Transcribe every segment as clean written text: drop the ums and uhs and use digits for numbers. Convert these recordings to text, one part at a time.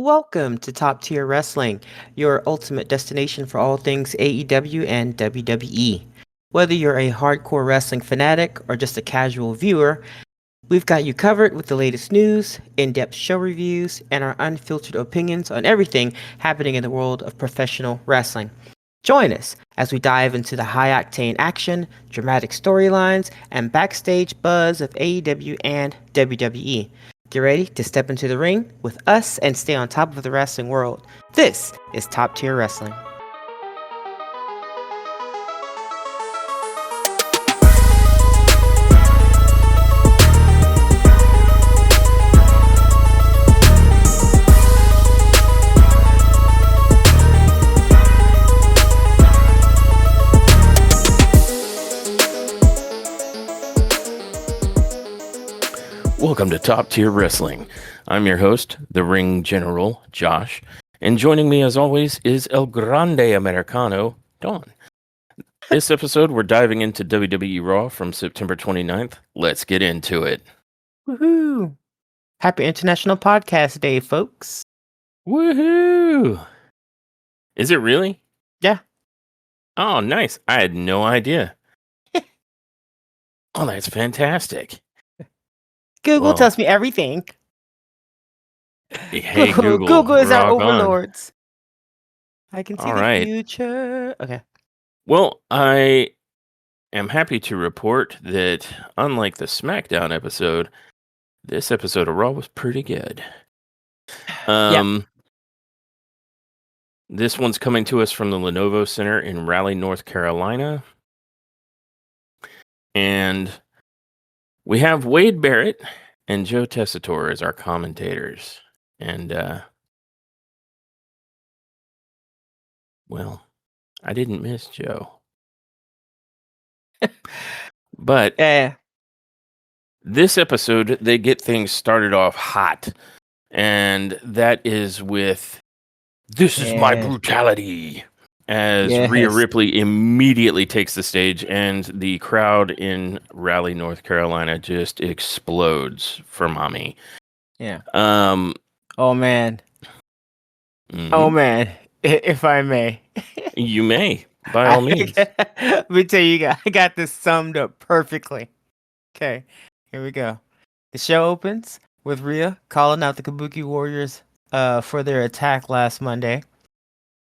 Welcome to Top Tier Wrestling, your ultimate destination for all things AEW and WWE. Whether you're a hardcore wrestling fanatic or just a casual viewer, we've got you covered with the latest news, in depth show reviews, and our unfiltered opinions on everything happening in the world of professional wrestling. Join us as we dive into the high octane action, dramatic storylines, and backstage buzz of AEW and WWE. Get ready to step into the ring with us and stay on top of the wrestling world. This is Top Tier Wrestling. Welcome to Top Tier Wrestling. I'm your host, the Ring General, Josh, and joining me as always is El Grande Americano, Don. This episode, we're diving into WWE RAW from September 29th. Let's get into it. Woohoo! Happy International Podcast Day, folks. Woohoo! Is it really? Yeah. Oh, nice. I had no idea. Oh, that's fantastic. Google tells me everything. Hey, Google. Google is our rock on. overlords. I can see All the right. future. Okay. Well, I am happy to report that, unlike the SmackDown episode, this episode of Raw was pretty good. This one's coming to us from the Lenovo Center in Raleigh, North Carolina. And we have Wade Barrett and Joe Tessitore as our commentators. And, well, I didn't miss Joe. But this episode, they get things started off hot. And that is with, "This is my brutality," as Rhea Ripley immediately takes the stage, and the crowd in Raleigh, North Carolina just explodes for mommy. Yeah. Oh, man. Mm-hmm. Oh, man. If I may. You may, by all means. Let me tell you, I got this summed up perfectly. Okay, here we go. The show opens with Rhea calling out the Kabuki Warriors for their attack last Monday.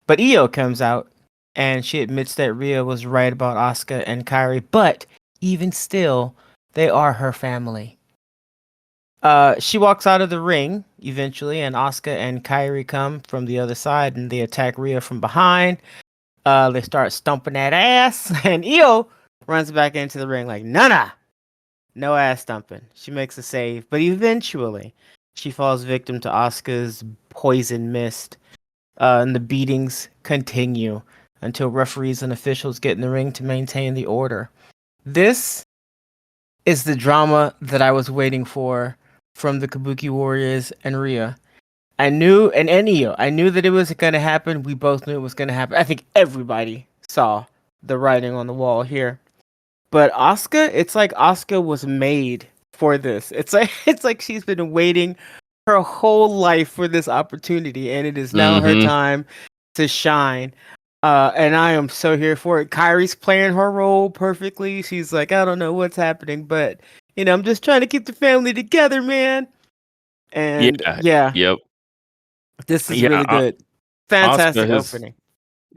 But Io comes out and she admits that Rhea was right about Asuka and Kairi, but even still, they are her family. She walks out of the ring eventually, and Asuka and Kairi come from the other side and they attack Rhea from behind. They start stomping that ass, and Io runs back into the ring like, no ass stomping. She makes a save, but eventually she falls victim to Asuka's poison mist. And the beatings continue until referees and officials get in the ring to maintain the order. This is the drama that I was waiting for from the Kabuki Warriors and Rhea. I knew, and Io, I knew that it was going to happen. We both knew it was going to happen. I think everybody saw the writing on the wall here. But Asuka, it's like Asuka was made for this. It's like she's been waiting her whole life for this opportunity, and it is now her time to shine. And I am so here for it. Kairi's playing her role perfectly. She's like, I don't know what's happening, but I'm just trying to keep the family together, man. And Yep. This is really good. Fantastic opening.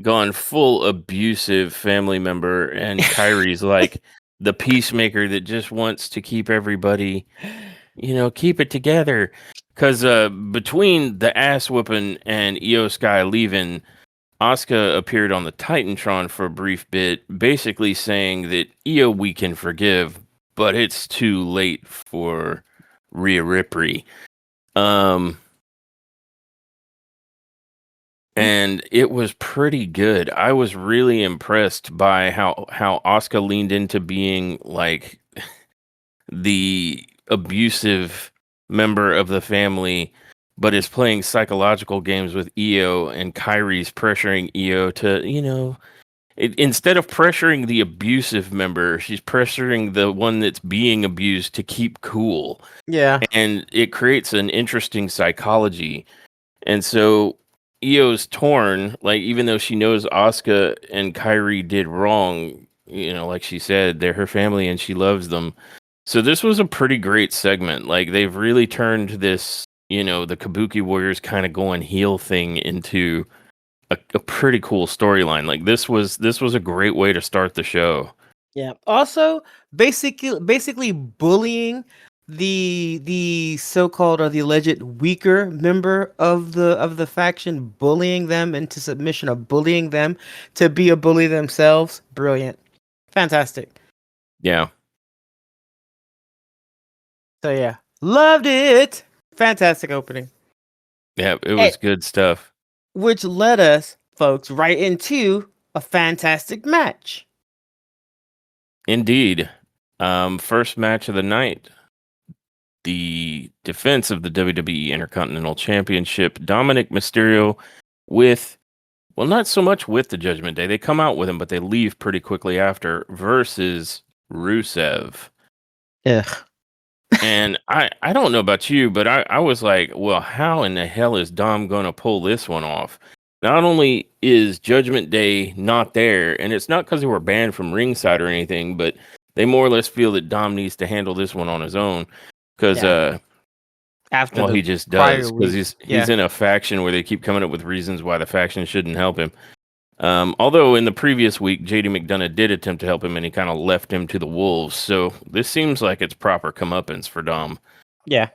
Gone full abusive family member, and Kairi's like the peacemaker that just wants to keep everybody, keep it together. Because between the ass whooping and Io Sky leaving, Asuka appeared on the Titantron for a brief bit, basically saying that Io we can forgive, but it's too late for Rhea Ripley. And it was pretty good. I was really impressed by how Asuka leaned into being like the abusive member of the family, but is playing psychological games with Io, and Kairi's pressuring Io to, instead of pressuring the abusive member, she's pressuring the one that's being abused to keep cool. Yeah. And it creates an interesting psychology And so Io's torn, like even though she knows Asuka and Kyrie did wrong, like she said, they're her family and she loves them. So this was a pretty great segment. Like they've really turned this, the Kabuki Warriors kind of going heel thing into a pretty cool storyline. Like this was a great way to start the show. Yeah. Also, basically bullying the so-called or the alleged weaker member of the faction, bullying them into submission, or bullying them to be a bully themselves. Brilliant. Fantastic. Yeah. So yeah. Loved it. Fantastic opening. Yeah, it Hey, was good stuff. which led us, folks, right into a fantastic match. Indeed. First match of the night. The defense of the WWE Intercontinental Championship. Dominic Mysterio not so much with the Judgment Day. They come out with him, but they leave pretty quickly after versus Rusev. Ugh. And I don't know about you, but I was like, well, how in the hell is Dom going to pull this one off? Not only is Judgment Day not there, and it's not because they were banned from ringside or anything, but they more or less feel that Dom needs to handle this one on his own because, After the he just prior does because week. he's in a faction where they keep coming up with reasons why the faction shouldn't help him. Although in the previous week, JD McDonough did attempt to help him and he kind of left him to the wolves. So this seems like it's proper comeuppance for Dom. Yeah.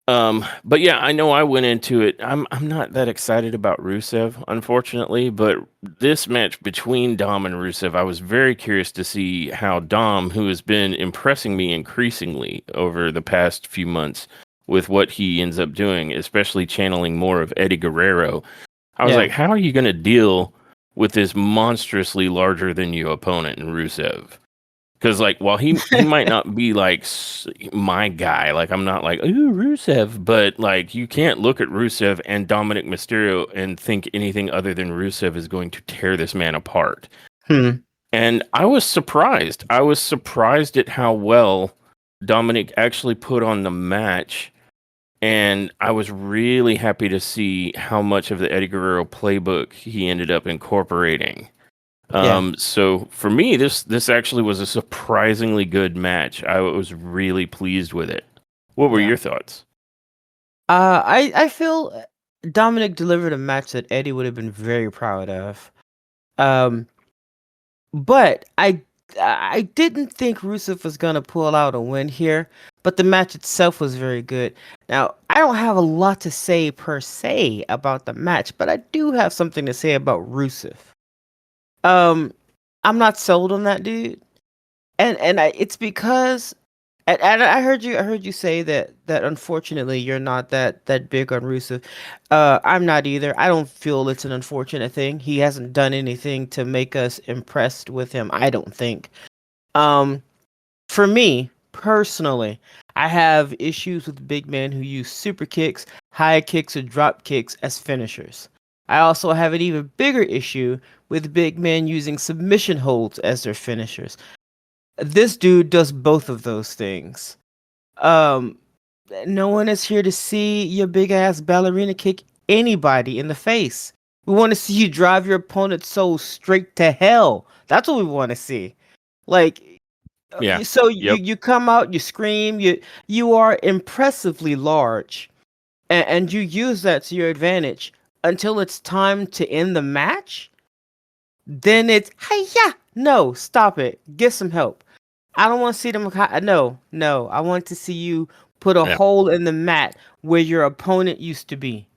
But yeah, I know I went into it. I'm not that excited about Rusev, unfortunately, but this match between Dom and Rusev, I was very curious to see how Dom, who has been impressing me increasingly over the past few months with what he ends up doing, especially channeling more of Eddie Guerrero. I was like, how are you going to deal with this monstrously larger than you opponent in Rusev? Because like, while he might not be like my guy, like I'm not like ooh Rusev, but like you can't look at Rusev and Dominic Mysterio and think anything other than Rusev is going to tear this man apart. And I was surprised. I was surprised at how well Dominic actually put on the match. And I was really happy to see how much of the Eddie Guerrero playbook he ended up incorporating. So for me, this actually was a surprisingly good match. I was really pleased with it. What were your thoughts? I feel Dominic delivered a match that Eddie would have been very proud of. But I didn't think Rusev was gonna pull out a win here, but the match itself was very good. Now, I don't have a lot to say per se about the match, but I do have something to say about Rusev. I'm not sold on that dude, and it's because, and I heard you say that unfortunately you're not that big on Rusev. I'm not either. I don't feel it's an unfortunate thing. He hasn't done anything to make us impressed with him, I don't think. For me personally, I have issues with big men who use super kicks, high kicks, or drop kicks as finishers. I also have an even bigger issue with big men using submission holds as their finishers. This dude does both of those things. Um, no one is here to see your big ass ballerina kick anybody in the face. We want to see you drive your opponent's soul straight to hell. That's what we want to see. Like, Yeah. so Yep. you come out, you scream, you are impressively large, and you use that to your advantage until it's time to end the match. Then it's hey yeah, no, stop it, get some help. I don't want to see them. No, I want to see you put a Yeah. hole in the mat where your opponent used to be.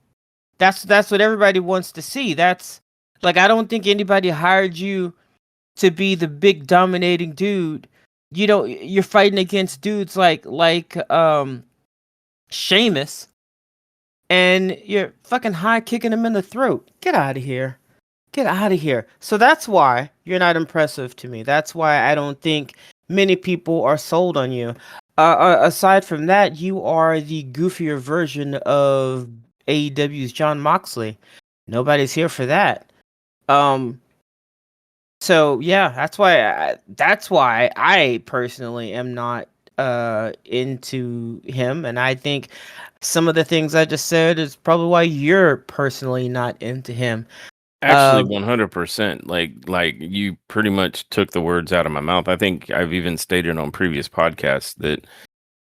That's what everybody wants to see. That's like I don't think anybody hired you to be the big dominating dude. You know, you're fighting against dudes like Sheamus, and you're fucking high kicking him in the throat. Get out of here. Get out of here. So that's why you're not impressive to me. That's why I don't think many people are sold on you. Aside from that, you are the goofier version of AEW's John Moxley. Nobody's here for that. Um, so yeah, that's why I personally am not into him, and I think some of the things I just said is probably why you're personally not into him. Actually, 100%. Like you pretty much took the words out of my mouth. I think I've even stated on previous podcasts that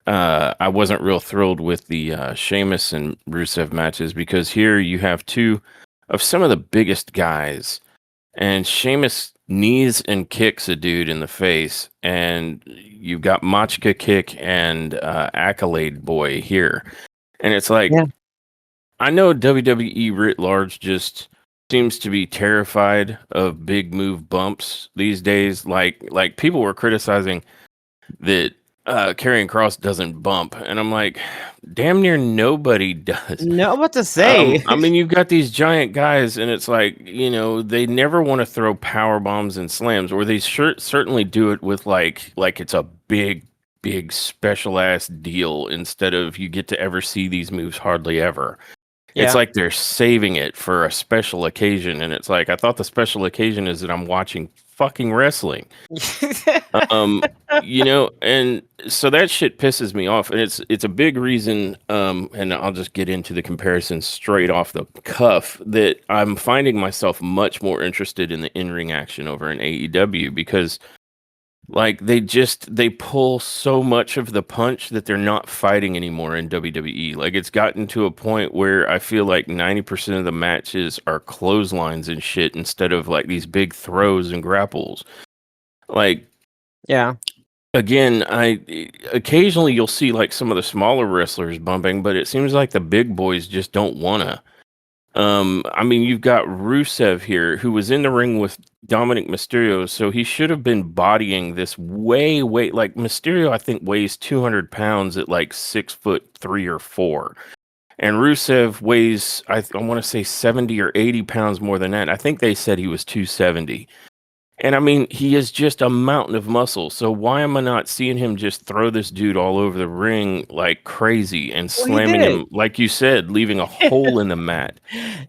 I wasn't real thrilled with the Sheamus and Rusev matches because here you have two of some of the biggest guys, and Sheamus knees and kicks a dude in the face, and you've got Machka kick and Accolade Boy here, and it's like Yeah. I know WWE writ large just seems to be terrified of big move bumps these days. Like people were criticizing that Karrion Cross doesn't bump, and I'm like, damn near nobody does. No, what to say? I mean, you've got these giant guys, and it's like, you know, they never want to throw power bombs and slams, or they certainly do it with like it's a big special ass deal instead of you get to ever see these moves hardly ever. It's Yeah. like they're saving it for a special occasion, and it's like I thought the special occasion is that I'm watching fucking wrestling. Um, you know, and so that shit pisses me off, and it's a big reason. And I'll just get into the comparison straight off the cuff that I'm finding myself much more interested in the in-ring action over in AEW because like they pull so much of the punch that they're not fighting anymore in WWE. Like it's gotten to a point where I feel like 90% of the matches are clotheslines and shit instead of like these big throws and grapples. Like Yeah. again, I occasionally you'll see like some of the smaller wrestlers bumping, but it seems like the big boys just don't wanna. I mean, you've got Rusev here, who was in the ring with Dominic Mysterio, so he should have been bodying this way, like Mysterio. I think weighs 200 pounds at like 6'3" or 4, and Rusev weighs I want to say 70 or 80 pounds more than that. I think they said he was 270. And I mean, he is just a mountain of muscle. So why am I not seeing him just throw this dude all over the ring like crazy and Well, he slamming did. him, like you said, leaving a hole in the mat?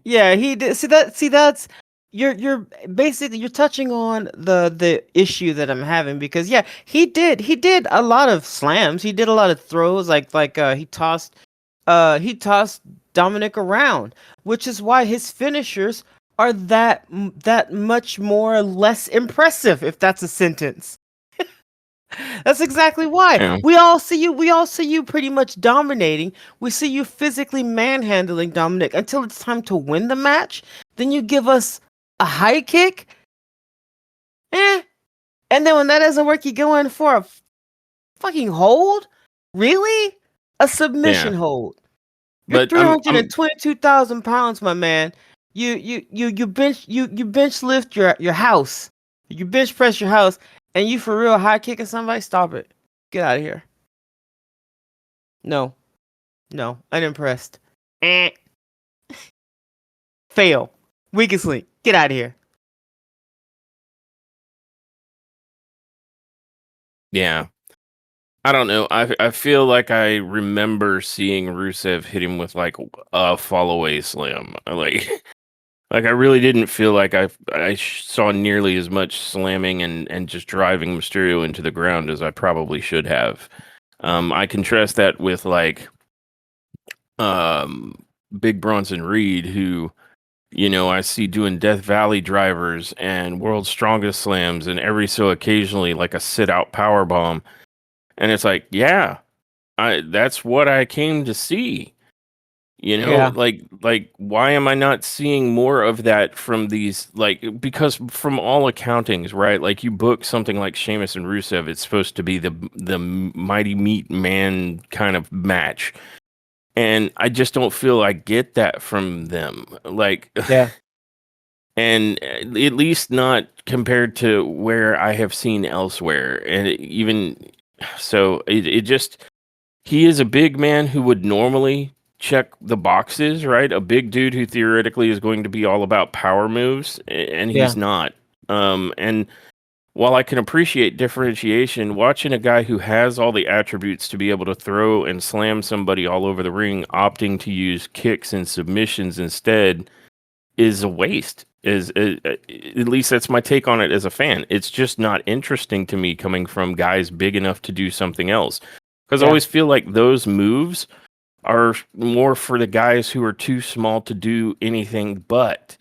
Yeah, he did. See that's you're basically you're touching on the issue that I'm having because yeah, he did a lot of slams. He did a lot of throws he tossed Dominic around, which is why his finishers are that much more less impressive if that's a sentence. That's exactly why. Yeah. We all see you pretty much dominating. We see you physically manhandling Dominic until it's time to win the match. Then you give us a high kick. And then when that doesn't work, you go in for a fucking hold? Really? A submission Yeah. hold. You're But I'm 322,000 pounds, my man. You bench lift your house. You bench press your house, and you for real high kicking somebody. Stop it. Get out of here. No, unimpressed. Eh. Fail. Weakest link. Get out of here. yeah. I don't know. I feel like I remember seeing Rusev hit him with like a fall away slam. Like like I really didn't feel like I saw nearly as much slamming and just driving Mysterio into the ground as I probably should have. I contrast that with like um Big Bronson Reed, who you know I see doing Death Valley drivers and World's Strongest slams, and every so occasionally like a sit out power bomb, and it's like, yeah, I that's what I came to see. You know, Yeah. like why am I not seeing more of that from these like because from all accountings, right? Like you book something like Sheamus and Rusev, it's supposed to be the mighty meat man kind of match. And I just don't feel I get that from them. Like Yeah. and at least not compared to where I have seen elsewhere. And even so it just he is a big man who would normally check the boxes, right? A big dude who theoretically is going to be all about power moves, and Yeah. he's not. And while I can appreciate differentiation, watching a guy who has all the attributes to be able to throw and slam somebody all over the ring, opting to use kicks and submissions instead, is a waste. At least that's my take on it as a fan. It's just not interesting to me coming from guys big enough to do something else. Because I Yeah. always feel like those moves are more for the guys who are too small to do anything but.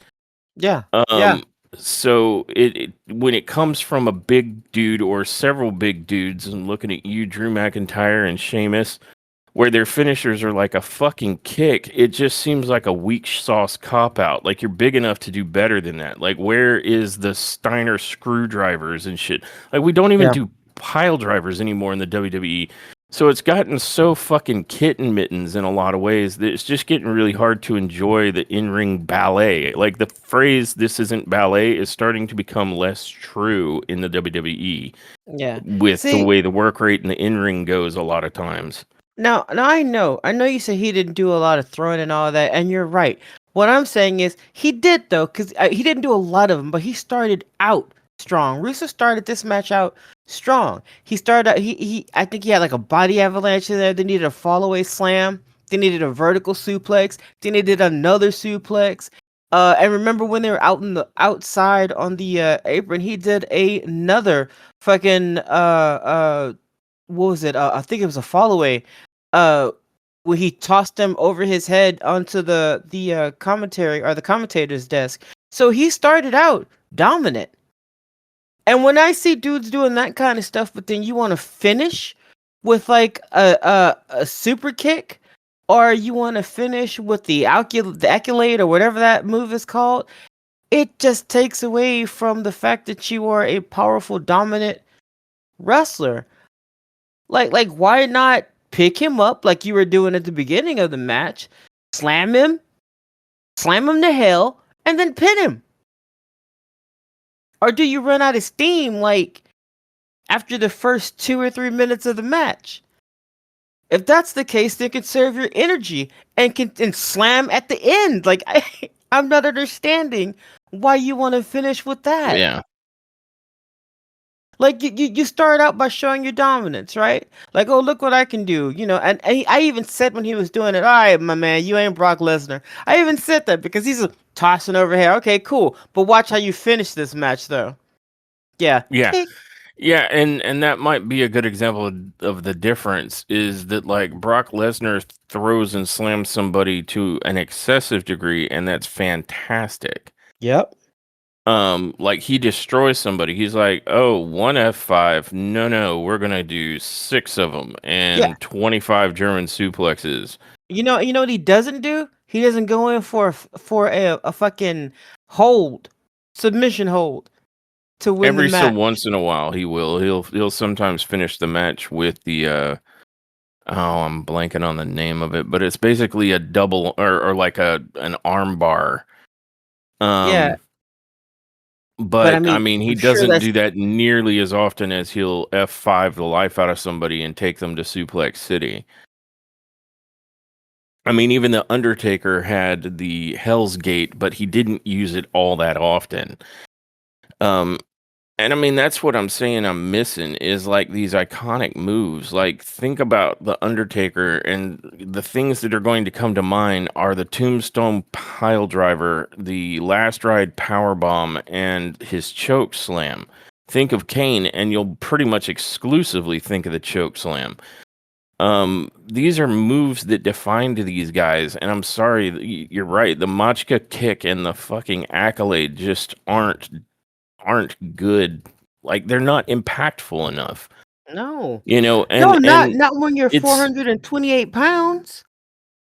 Yeah. Yeah. Um, so when it comes from a big dude or several big dudes, and looking at you, Drew McIntyre and Sheamus, where their finishers are like a fucking kick, it just seems like a weak sauce cop out. Like you're big enough to do better than that. Like where is the Steiner screwdrivers and shit? Like we don't even Yeah. do pile drivers anymore in the WWE. So it's gotten so fucking kitten mittens in a lot of ways that it's just getting really hard to enjoy the in-ring ballet. Like the phrase "this isn't ballet" is starting to become less true in the WWE Yeah. with the See, way the work rate in the in-ring goes a lot of times. now I know you said he didn't do a lot of throwing and all that, and you're right. What I'm saying is he did though, because he didn't do a lot of them, but he started out strong. Russo started this match out strong. He started out, he I think he had like a body avalanche in there. They needed a fall away slam. They needed a vertical suplex. Then they did another suplex. And remember when they were out in the outside on the apron, he did another fucking what was it? I think it was a fall away uh where he tossed him over his head onto the commentary or the commentator's desk. So he started out dominant. And when I see dudes doing that kind of stuff, but then you want to finish with like a super kick, or you want to finish with the accolade or whatever that move is called, it just takes away from the fact that you are a powerful, dominant wrestler. Like why not pick him up like you were doing at the beginning of the match, slam him, slam him to hell, and then pin him? Or do you run out of steam like after the first 2 or 3 minutes of the match? If that's the case, then conserve your energy and slam at the end. Like I'm not understanding why you want to finish with that. Yeah. Like you start out by showing your dominance, right? Like, oh, look what I can do, and I even said when he was doing it, all right, my man, you ain't Brock Lesnar. I even said that because he's tossing over here. Okay, cool, but watch how you finish this match, though. Yeah, Yeah. tick. Yeah, and that might be a good example of the difference is that like Brock Lesnar throws and slams somebody to an excessive degree, and that's fantastic. Yep. Like he destroys somebody. He's like, "Oh, one F5. No, we're gonna do 6 of them Yeah. and 25 German suplexes." You know what he doesn't do? He doesn't go in for a fucking hold, submission hold to win the Every so match. once in a while, he will. He'll sometimes finish the match with the oh, I'm blanking on the name of it, but it's basically a double or like an arm bar. Yeah, but I But I mean, mean, he I'm sure doesn't that's do that nearly as often as he'll F5 the life out of somebody and take them to Suplex City. I mean, even the Undertaker had the Hell's Gate, but he didn't use it all that often. Um, And I mean, that's what I'm saying I'm missing is like these iconic moves. Like, think about The Undertaker, and the things that are going to come to mind are the Tombstone Pile Driver, the Last Ride Power Bomb, and his Choke Slam. Think of Kane, and you'll pretty much exclusively think of the Choke Slam. These are moves that defined these guys, and I'm sorry, you're right. The Machka kick and the fucking accolade just aren't good. Like they're not impactful enough. no, You know, no, and not when you're it's 428 pounds.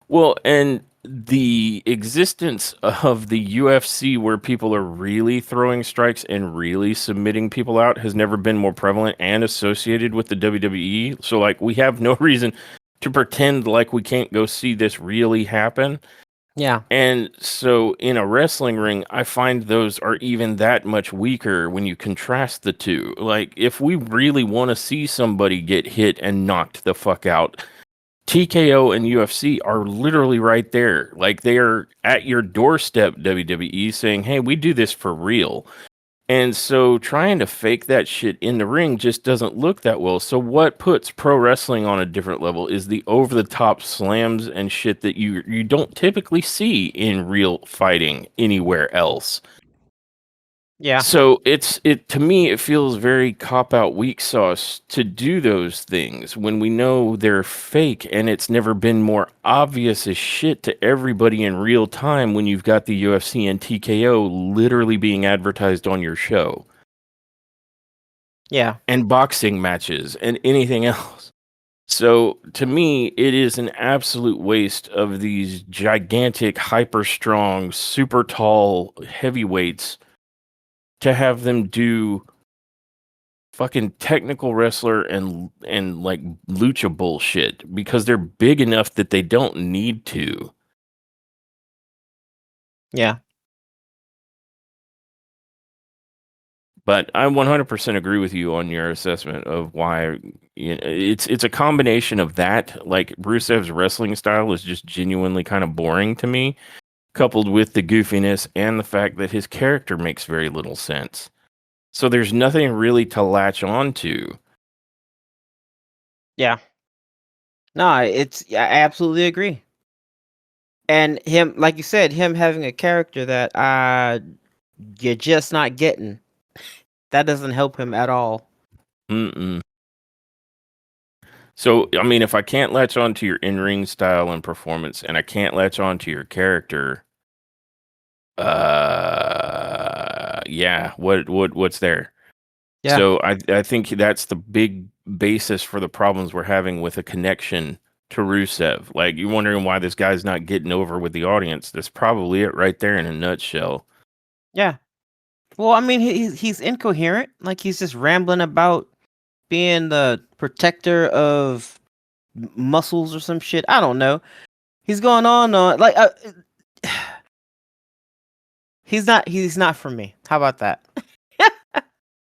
well, and the existence of the UFC where people are really throwing strikes and really submitting people out has never been more prevalent and associated with the WWE. So like we have no reason to pretend like we can't go see this really happen. Yeah, And so in a wrestling ring, I find those are even that much weaker when you contrast the two. Like, if we really want to see somebody get hit and knocked the fuck out, TKO and UFC are literally right there. Like, they are at your doorstep, WWE, saying, hey, we do this for real. And so trying to fake that shit in the ring just doesn't look that well. So what puts pro wrestling on a different level is the over the top slams and shit that you don't typically see in real fighting anywhere else. Yeah. So it to me it feels very cop out weak sauce to do those things when we know they're fake, and it's never been more obvious as shit to everybody in real time when you've got the UFC and TKO literally being advertised on your show, Yeah. and boxing matches and anything else. So to me, it is an absolute waste of these gigantic, hyper strong, super tall heavyweights to have them do fucking technical wrestler and like lucha bullshit because they're big enough that they don't need to. Yeah. But I 100% agree with you on your assessment of why it's a combination of that. Like Rusev's wrestling style is just genuinely kind of boring to me, coupled with the goofiness and the fact that his character makes very little sense. So there's nothing really to latch on to. Yeah. No, I absolutely agree. And him, like you said, him having a character that you're just not getting. That doesn't help him at all. Mm-mm. So, I mean, if I can't latch on to your in-ring style and performance, and I can't latch on to your character, yeah, what's there? Yeah. So I think that's the big basis for the problems we're having with a connection to Rusev. Like, you're wondering why this guy's not getting over with the audience. That's probably it right there in a nutshell. Yeah. Well, I mean, he's incoherent. Like he's just rambling about being the protector of muscles or some shit. I don't know. He's going on like he's not for me. How about that?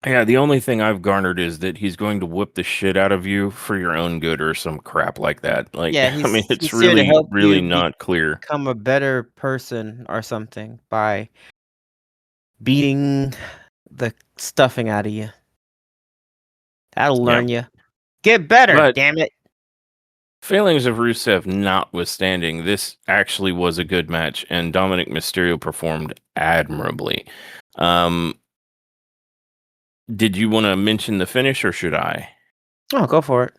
Yeah, the only thing I've garnered is that he's going to whoop the shit out of you for your own good or some crap like that. Like, Yeah, I mean, it's he's here to really, help really you not clear. become a better person or something by beating the stuffing out of you. That'll Yeah. learn you. Get better, But damn it. failings of Rusev notwithstanding, this actually was a good match, and Dominic Mysterio performed admirably. Did you want to mention the finish, or should I? Oh, go for it.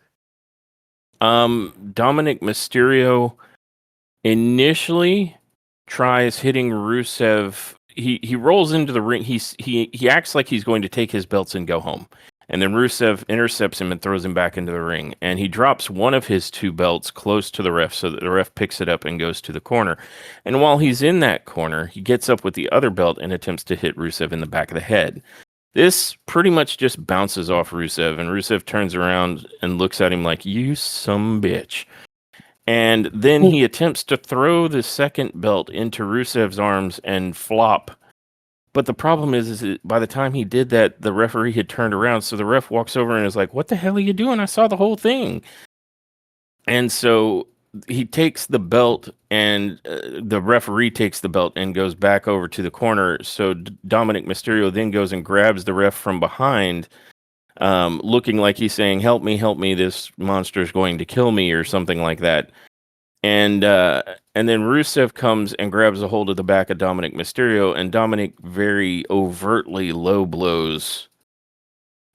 Dominic Mysterio initially tries hitting Rusev. He rolls into the ring. He acts like he's going to take his belts and go home. And then Rusev intercepts him and throws him back into the ring. And he drops one of his two belts close to the ref so that the ref picks it up and goes to the corner. And while he's in that corner, he gets up with the other belt and attempts to hit Rusev in the back of the head. This pretty much just bounces off Rusev, and Rusev turns around and looks at him like, "You some bitch." And then he attempts to throw the second belt into Rusev's arms and flop. But the problem is that by the time he did that, the referee had turned around. So the ref walks over and is like, "What the hell are you doing? I saw the whole thing." And so he takes the belt, and the referee takes the belt and goes back over to the corner. So Dominic Mysterio then goes and grabs the ref from behind, looking like he's saying, help me, this monster's going to kill me," or something like that. And then Rusev comes and grabs a hold of the back of Dominic Mysterio, and Dominic very overtly low blows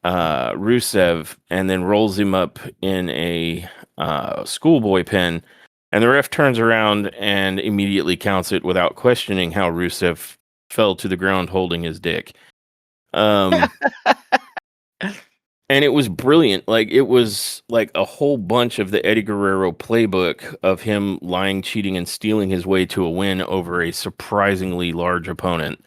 Rusev and then rolls him up in a schoolboy pen. And the ref turns around and immediately counts it without questioning how Rusev fell to the ground holding his dick. And it was brilliant. Like, it was like a whole bunch of the Eddie Guerrero playbook of him lying, cheating, and stealing his way to a win over a surprisingly large opponent.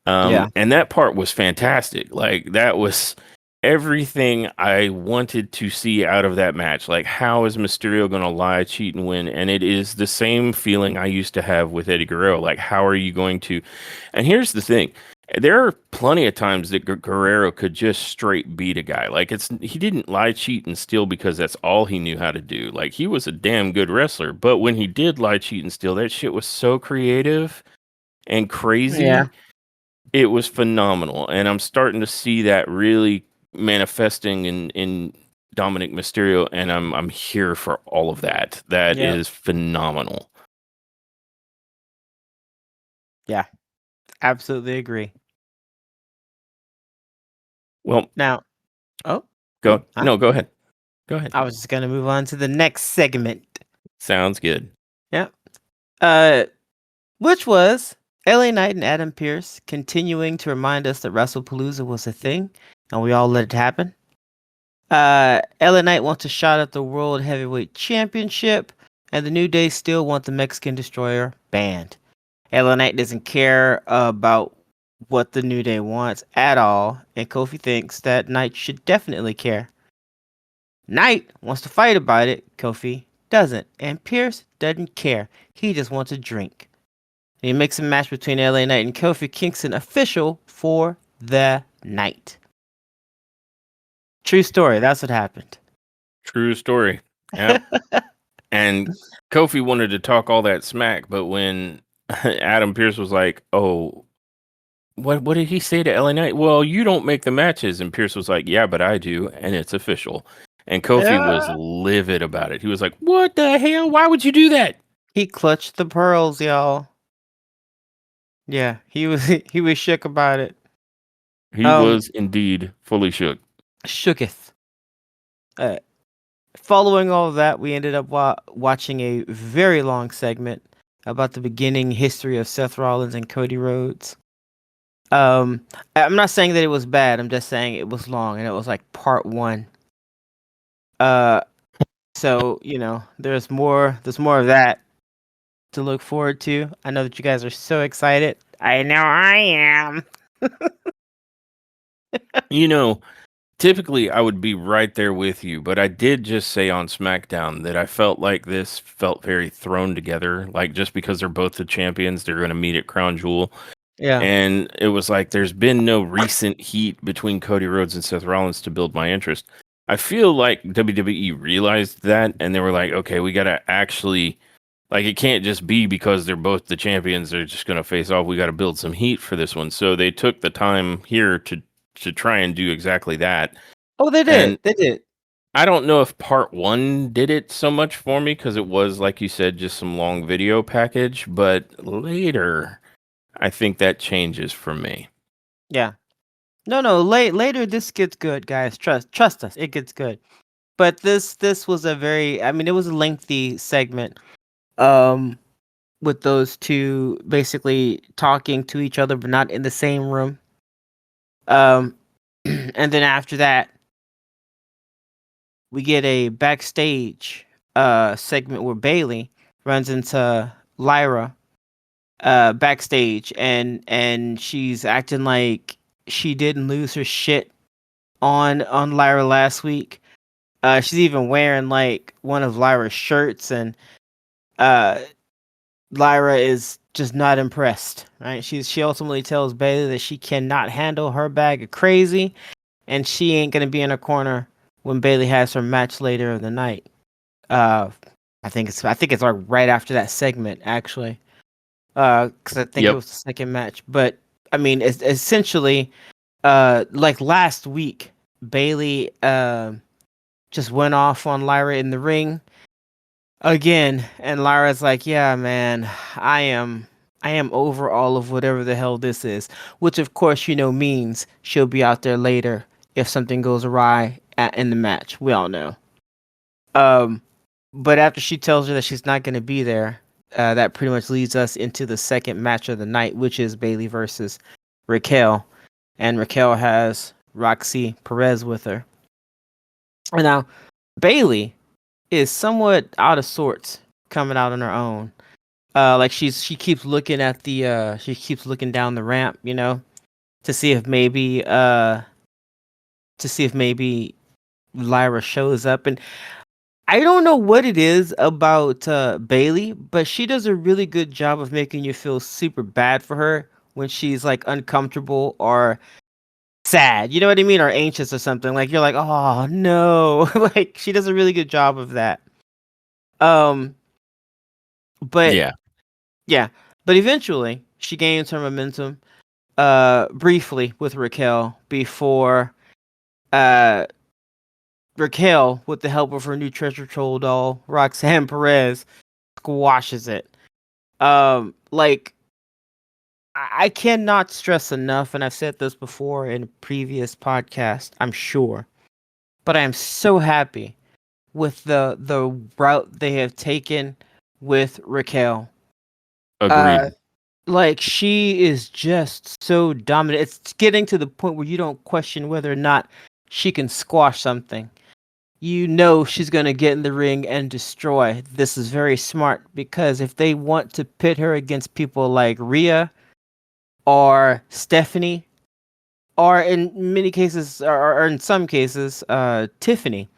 Yeah. And that part was fantastic. Like, that was everything I wanted to see out of that match. Like, how is Mysterio going to lie, cheat, and win? And it is the same feeling I used to have with Eddie Guerrero. Like, how are you going to? And here's the thing. There are plenty of times that Guerrero could just straight beat a guy. Like, he didn't lie, cheat, and steal because that's all he knew how to do. Like, he was a damn good wrestler. But when he did lie, cheat, and steal, that shit was so creative and crazy. Yeah. It was phenomenal, and I'm starting to see that really manifesting in Dominic Mysterio, and I'm here for all of that. That Yep. is phenomenal. Yeah, absolutely agree. Well, Now, oh, go huh? no, go ahead. Go ahead. I was just gonna move on to the next segment. Sounds good. Yep. Uh, which was LA Knight and Adam Pearce continuing to remind us that WrestlePalooza was a thing, and we all let it happen. LA Knight wants a shot at the World Heavyweight Championship, and the New Day still want the Mexican Destroyer banned. LA Knight doesn't care about what the New Day wants at all, and Kofi thinks that Knight should definitely care. Knight wants to fight about it, Kofi doesn't, and Pierce doesn't care. He just wants a drink. He makes a match between LA Knight and Kofi Kingston official for the night. True story, that's what happened. True story. Yep. And Kofi wanted to talk all that smack, but when Adam Pearce was like, "Oh, what did he say to LA Knight? Well, you don't make the matches." And Pearce was like, "Yeah, but I do, and it's official." And Kofi was Yeah. livid about it. He was like, "What the hell? Why would you do that?" He clutched the pearls, y'all. Yeah, he was he was shook about it. He was indeed fully shook. Shooketh. Uh, Following all of that, we ended up watching a very long segment about the beginning history of Seth Rollins and Cody Rhodes. I'm not saying that it was bad. I'm just saying it was long, and it was like part one. Uh, so there's more. There's more of that to look forward to. I know that you guys are so excited. I know I am. You know, typically I would be right there with you, but I did just say on SmackDown that I felt like this felt very thrown together. Like just because they're both the champions, they're going to meet at Crown Jewel. Yeah. And it was like there's been no recent heat between Cody Rhodes and Seth Rollins to build my interest. I feel like WWE realized that and they were like, okay, we got to actually, like, it can't just be because they're both the champions, they're just going to face off. We got to build some heat for this one. So they took the time here to try and do exactly that. Oh, they And did. They did. I don't know if part one did it so much for me because it was, like you said, just some long video package, but later I think that changes for me. Yeah. No. Later, this gets good, guys. Trust us. It gets good. But this was a very. I mean, it was a lengthy segment. Um, with those two basically talking to each other, but not in the same room. And then after that, we get a backstage segment where Bailey runs into Lyra backstage, and she's acting like she didn't lose her shit on Lyra last week. She's even wearing like one of Lyra's shirts, and uh, Lyra is just not impressed. Right? She ultimately tells Bailey that she cannot handle her bag of crazy, and she ain't gonna be in her corner when Bailey has her match later in the night. Uh, I think it's like right after that segment actually. Because I think it Yep. was the second match. But I mean, it's essentially, like last week, Bailey just went off on Lyra in the ring again, and Lyra's like, "Yeah, man, I am." I am over all of whatever the hell this is, which of course means she'll be out there later if something goes awry in the match. We all know. Um, but after she tells her that she's not going to be there, that pretty much leads us into the second match of the night, which is Bailey versus Raquel. And Raquel has Roxy Perez with her. And now, Bailey is somewhat out of sorts coming out on her own. Like she keeps looking at the she keeps looking down the ramp, to see if maybe Lyra shows up. And I don't know what it is about Bailey, but she does a really good job of making you feel super bad for her when she's like uncomfortable or sad. You know what I mean? Or anxious or something. Like you're like, oh no. Like she does a really good job of that. Um, but Yeah. yeah, but eventually she gains her momentum briefly with Raquel before uh Raquel, with the help of her new treasure troll doll, Roxanne Perez, squashes it. Like I cannot stress enough, and I've said this before in a previous podcast, I'm sure, but I am so happy with the route they have taken with Raquel. Agreed. Like she is just so dominant. It's getting to the point where you don't question whether or not she can squash something. You know she's going to get in the ring and destroy. This is very smart because if they want to pit her against people like Rhea or Stephanie, or in many cases, or in some cases, Tiffany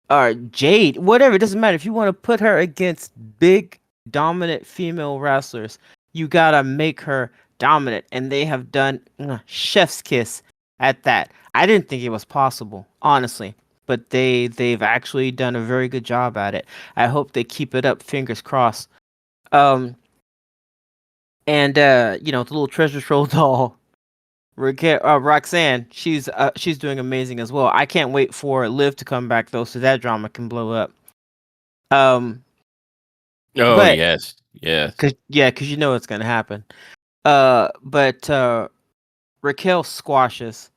or Jade, whatever, it doesn't matter. If you want to put her against big, dominant female wrestlers, you gotta make her dominant. And they have done chef's kiss at that. I didn't think it was possible, honestly. But they've actually done a very good job at it. I hope they keep it up. Fingers crossed. Um, and the little treasure troll doll, Roxanne, she's doing amazing as well. I can't wait for Liv to come back though, so that drama can blow up. Um, Oh but yes, yes. cause you know it's gonna happen. But Raquel squashes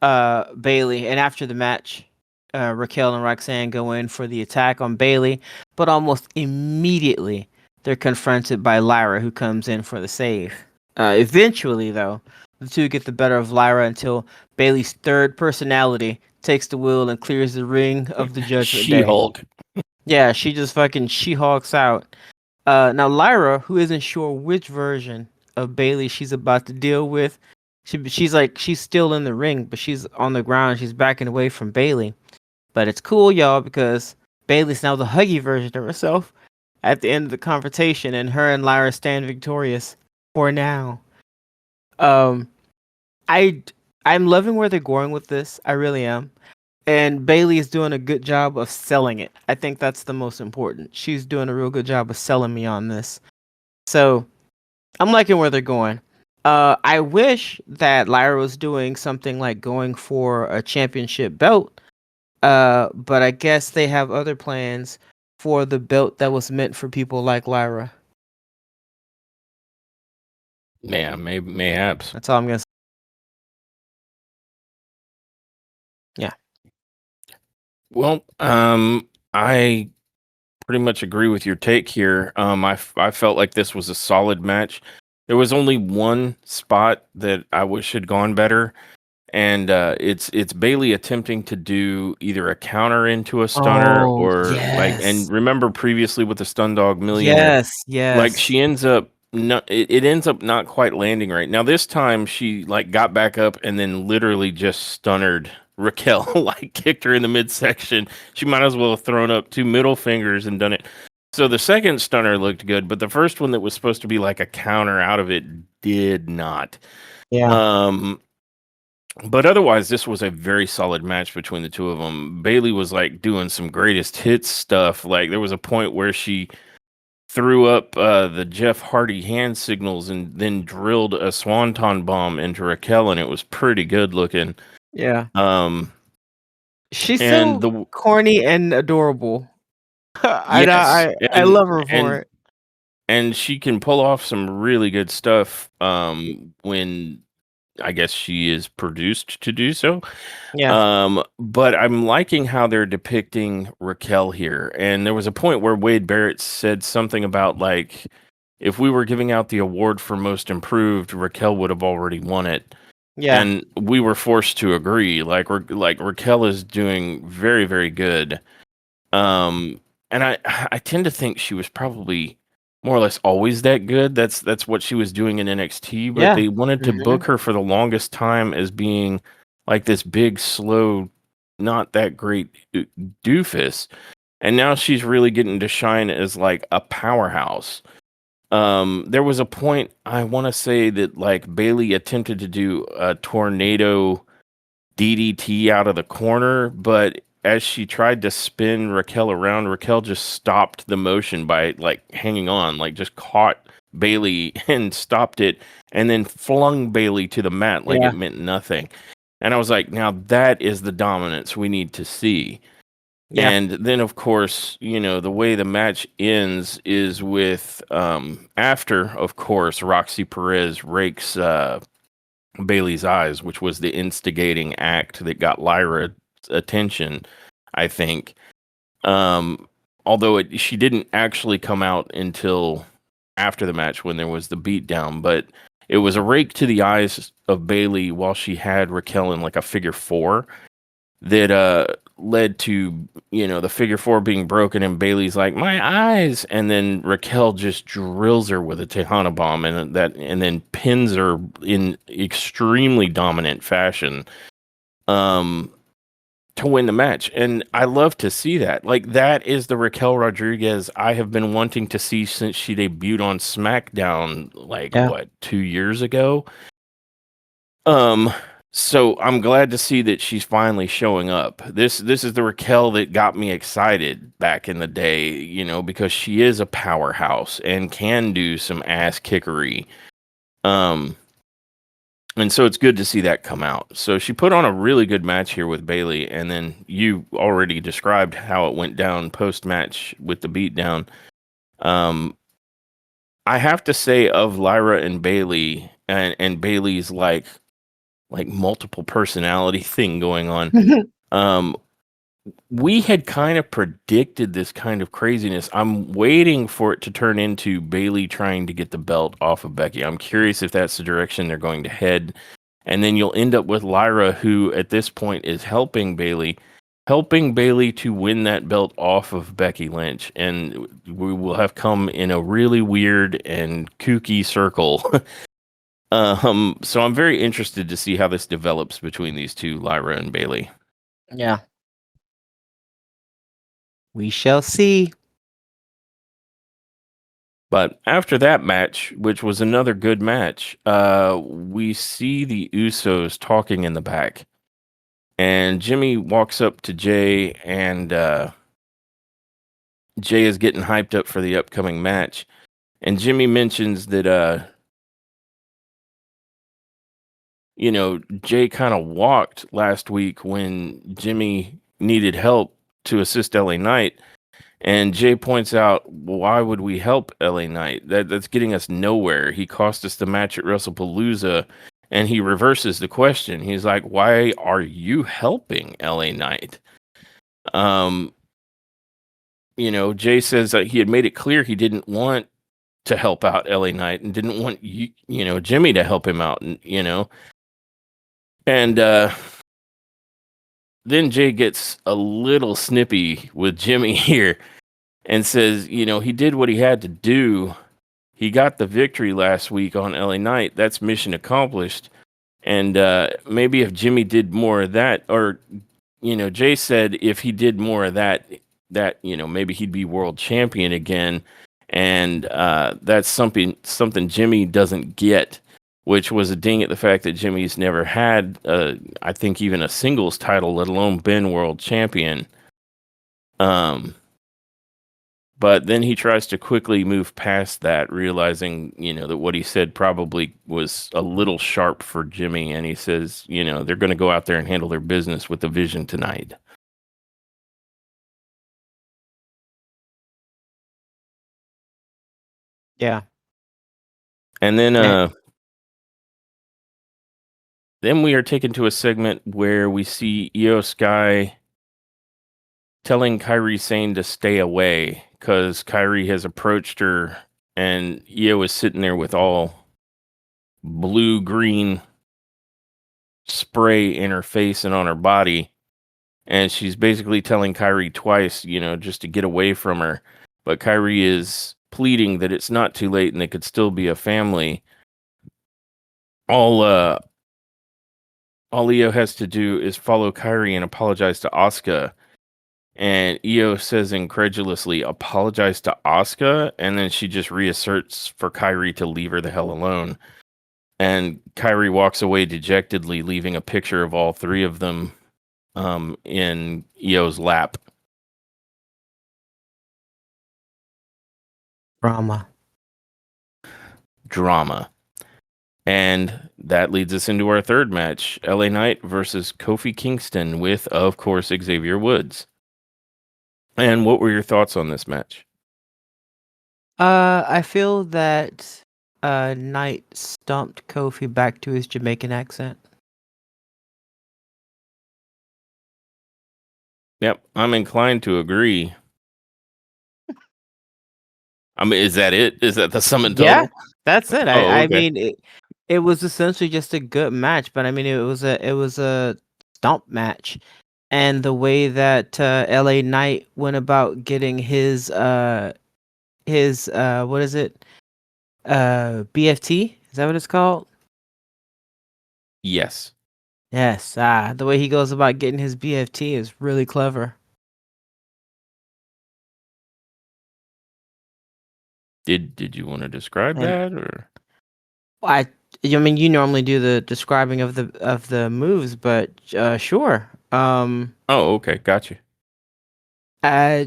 Bailey, and after the match, Raquel and Roxanne go in for the attack on Bailey, but almost immediately they're confronted by Lyra, who comes in for the save. Eventually, though, the two get the better of Lyra until Bailey's third personality takes the wheel and clears the ring of the Judgment Day. She-Hulk. Yeah, she just fucking She-Hulks out. Now Lyra, who isn't sure which version of Bailey she's about to deal with, she's still in the ring, but she's on the ground. She's backing away from Bailey. But it's cool, y'all, because Bailey's now the huggy version of herself at the end of the confrontation, and her and Lyra stand victorious for now. Um, I I'm loving where they're going with this. I really am. And Bailey is doing a good job of selling it. I think that's the most important. She's doing a real good job of selling me on this. So I'm liking where they're going. I wish that Lyra was doing something like going for a championship belt. But I guess they have other plans for the belt that was meant for people like Lyra. Yeah, mayhaps. That's all I'm gonna say. Yeah. Well, I pretty much agree with your take here. I felt like this was a solid match. There was only one spot that I wish had gone better, and it's Bailey attempting to do either a counter into a stunner Oh or like, and yes. remember previously with the Stun Dog Millionaire, Yes. like Yes. she ends up not, it ends up not quite landing right. Now this time she like got back up and then literally just stunnered Raquel, like kicked her in the midsection. She might as well have thrown up two middle fingers and done it. So the second stunner looked good, but the first one that was supposed to be like a counter out of it did not. Yeah. Um, but otherwise, this was a very solid match between the two of them. Bailey was like doing some greatest hits stuff. Like there was a point where she threw up the Jeff Hardy hand signals and then drilled a swanton bomb into Raquel, and it was pretty good looking. Yeah. Um, She's and so the corny and adorable. yes, I love her for it. and she can pull off some really good stuff. When I guess she is produced to do so. Yeah. But I'm liking how they're depicting Raquel here. And there was a point where Wade Barrett said something about like, if we were giving out the award for most improved, Raquel would have already won it. Yeah. And we were forced to agree. Like Raquel is doing very, very good. And I tend to think she was probably more or less always that good. That's what she was doing in NXT, but Yeah. they wanted to book her for the longest time as being like this big, slow, not that great doofus. And now she's really getting to shine as like a powerhouse. There was a point I want to say that like Bailey attempted to do a tornado DDT out of the corner, but as she tried to spin Raquel around, Raquel just stopped the motion by like hanging on, like just caught Bailey and stopped it, and then flung Bailey to the mat like Yeah. it meant nothing. And I was like, now that is the dominance we need to see. Yeah. And then, of course, the way the match ends is with, after, of course, Roxy Perez rakes Bailey's eyes, which was the instigating act that got Lyra's attention, I think. Although she didn't actually come out until after the match when there was the beatdown, but it was a rake to the eyes of Bailey while she had Raquel in like a figure four that led to the figure four being broken, and Bailey's like, my eyes, and then Raquel just drills her with a Tejana bomb, and then pins her in extremely dominant fashion to win the match. And I love to see that. Like, that is the Raquel Rodriguez I have been wanting to see since she debuted on SmackDown, like, Yeah. what, 2 years ago. So I'm glad to see that she's finally showing up. This is the Raquel that got me excited back in the day, because she is a powerhouse and can do some ass kickery. And so it's good to see that come out. So she put on a really good match here with Bailey, and then you already described how it went down post match with the beatdown. I have to say, of Lyra and Bailey, and Bailey's like multiple personality thing going on. We had kind of predicted this kind of craziness. I'm waiting for it to turn into Bailey trying to get the belt off of Becky. I'm curious if that's the direction they're going to head. And then you'll end up with Lyra, who at this point is helping Bailey to win that belt off of Becky Lynch. And we will have come in a really weird and kooky circle. So I'm very interested to see how this develops between these two, Lyra and Bailey. Yeah. We shall see. But after that match, which was another good match, we see the Usos talking in the back. And Jimmy walks up to Jay, and Jay is getting hyped up for the upcoming match. And Jimmy mentions that, Jay kind of walked last week when Jimmy needed help to assist LA Knight. And Jay points out, why would we help LA Knight? That's getting us nowhere. He cost us the match at WrestlePalooza, and he reverses the question. He's like, why are you helping LA Knight? Jay says that he had made it clear he didn't want to help out LA Knight and didn't want Jimmy to help him out, and then Jay gets a little snippy with Jimmy here and says, he did what he had to do. He got the victory last week on LA Knight. That's mission accomplished. And maybe if Jimmy did more of that, or, Jay said if he did more of that, maybe he'd be world champion again. And that's something Jimmy doesn't get, which was a ding at the fact that Jimmy's never had, I think, even a singles title, let alone been world champion. But then he tries to quickly move past that, realizing, that what he said probably was a little sharp for Jimmy. And he says, they're going to go out there and handle their business with the Vision tonight. Yeah. And then, then we are taken to a segment where we see Io Sky telling Kairi Sane to stay away because Kairi has approached her, and Io is sitting there with all blue-green spray in her face and on her body. And she's basically telling Kairi twice, just to get away from her. But Kairi is pleading that it's not too late and they could still be a family. All Io has to do is follow Kairi and apologize to Asuka. And Io says incredulously, apologize to Asuka? And then she just reasserts for Kairi to leave her the hell alone. And Kairi walks away dejectedly, leaving a picture of all three of them in Io's lap. Drama. drama. And that leads us into our third match, LA Knight versus Kofi Kingston with, of course, Xavier Woods. And what were your thoughts on this match? I feel that Knight stomped Kofi back to his Jamaican accent. Yep, I'm inclined to agree. I mean, is that it? Is that the sum and Yeah, total? that's it. Oh, I okay. mean it was essentially just a good match, but I mean it was a stomp match. And the way that LA Knight went about getting his what is it? BFT? Is that what it's called? Yes. Yes. The way he goes about getting his BFT is really clever. Did you want to describe And that or? I I mean you normally do the describing of the moves, but sure. Oh, okay, got you. Uh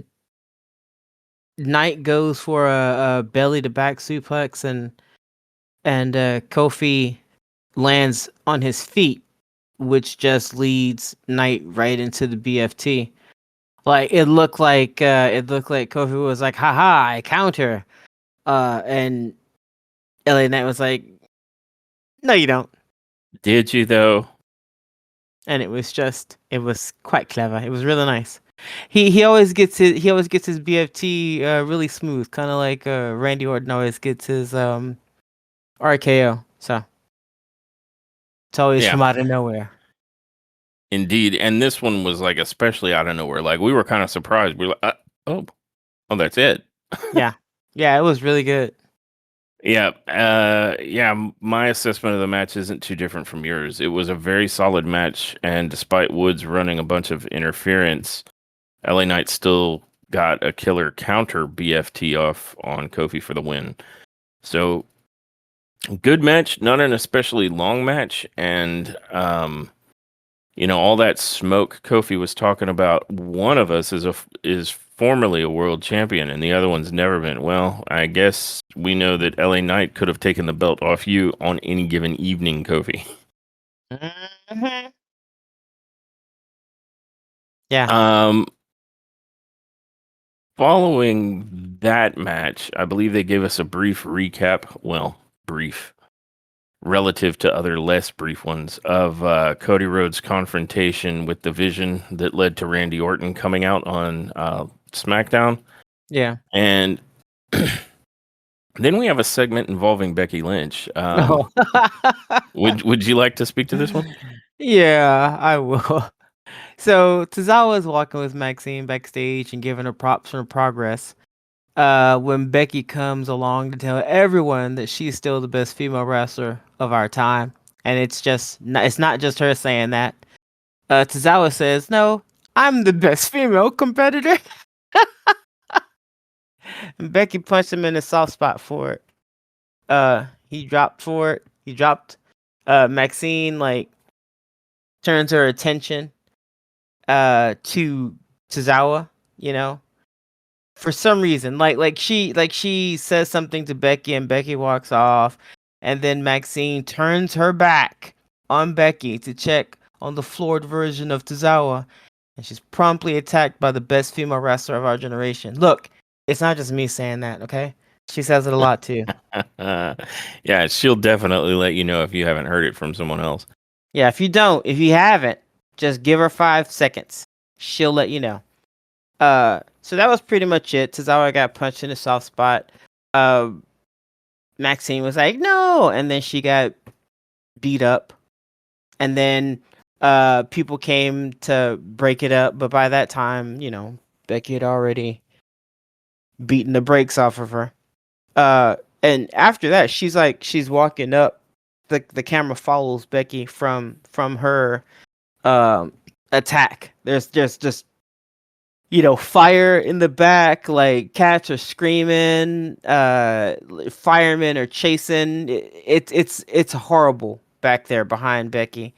Knight goes for a belly to back suplex, and Kofi lands on his feet, which just leads Knight right into the BFT. Like it looked like Kofi was like, haha, I counter. And LA Knight was like, no, you don't. Did you though? And it was quite clever. It was really nice. He always gets his BFT really smooth, kind of like Randy Orton always gets his RKO. So it's always Yeah, from out of nowhere. indeed. And this one was like especially out of nowhere. Like we were kind of surprised. We were like, oh, oh, that's it. Yeah, yeah, it was really good. Yeah, my assessment of the match isn't too different from yours. It was a very solid match, and despite Woods running a bunch of interference, LA Knight still got a killer counter BFT off on Kofi for the win. So good match, not an especially long match, and all that smoke Kofi was talking about. One of us is formerly a world champion, and the other one's never been. Well, I guess we know that LA Knight could have taken the belt off you on any given evening, Kofi. Mhm. Yeah. Um, Following that match, I believe they gave us a brief recap. Well, brief relative to other less brief ones of Cody Rhodes' confrontation with the Vision that led to Randy Orton coming out on SmackDown. Yeah. And then we have a segment involving Becky Lynch. Oh. Would you like to speak to this one? Yeah, I will. So Tozawa is walking with Maxine backstage and giving her props for her progress. When Becky comes along to tell everyone that she's still the best female wrestler of our time, and it's not just her saying that. Tozawa says, "No, I'm the best female competitor." And Becky punched him in the soft spot for it. He dropped for it. He dropped. Maxine like turns her attention to Tozawa, you know, for some reason. Like she says something to Becky and Becky walks off, and then Maxine turns her back on Becky to check on the floored version of Tozawa, and she's promptly attacked by the best female wrestler of our generation. Look, it's not just me saying that, okay? She says it a lot too. Yeah, she'll definitely let you know if you haven't heard it from someone else. Yeah, if you haven't, just give her 5 seconds. She'll let you know. So that was pretty much it. Tozawa got punched in the soft spot. Uh, Maxine was like, no, and then she got beat up. And then people came to break it up, but by that time, Becky had already beaten the brakes off of her. And after that, she's walking up. The camera follows Becky from her attack. There's just fire in the back, like cats are screaming, firemen are chasing. It's horrible back there behind Becky.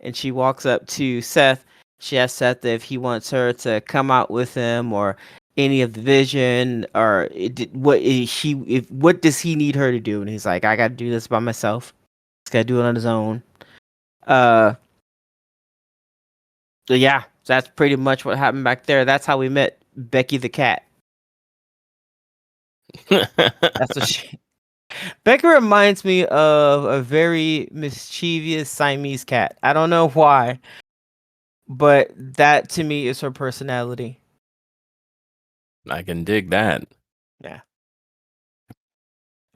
And she walks up to Seth. She asks Seth if he wants her to come out with him or any of the vision, or what is she? What does he need her to do? And he's like, I got to do this by myself. He's got to do it on his own. Uh, so yeah, that's pretty much what happened back there. That's how we met Becky the cat. That's what she. Becky reminds me of a very mischievous Siamese cat. I don't know why, but that to me is her personality. I can dig that. Yeah.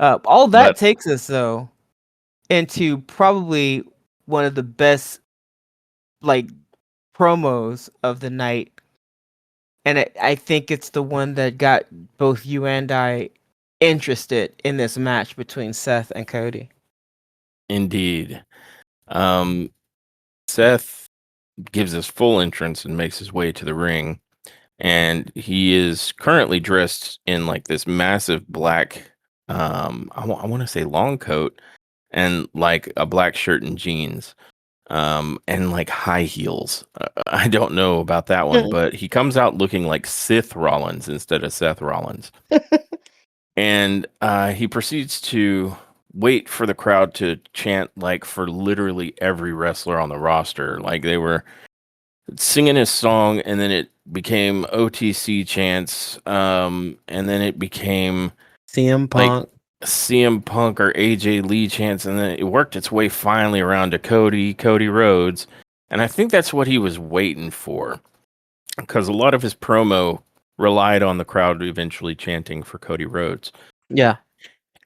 All that But takes us though into probably one of the best like promos of the night, and I think it's the one that got both you and I interested in this match between Seth and Cody. indeed, Seth gives his full entrance and makes his way to the ring. And he is currently dressed in like this massive black, I want to say long coat and like a black shirt and jeans, and like high heels. I don't know about that one, but he comes out looking like Sith Rollins instead of Seth Rollins. And he proceeds to wait for the crowd to chant like for literally every wrestler on the roster. Like they were singing his song, and then it became OTC chants, and then it became CM like Punk. CM Punk or AJ Lee chants, and then it worked its way finally around to Cody Rhodes, and I think that's what he was waiting for, because a lot of his promo relied on the crowd eventually chanting for Cody Rhodes. Yeah.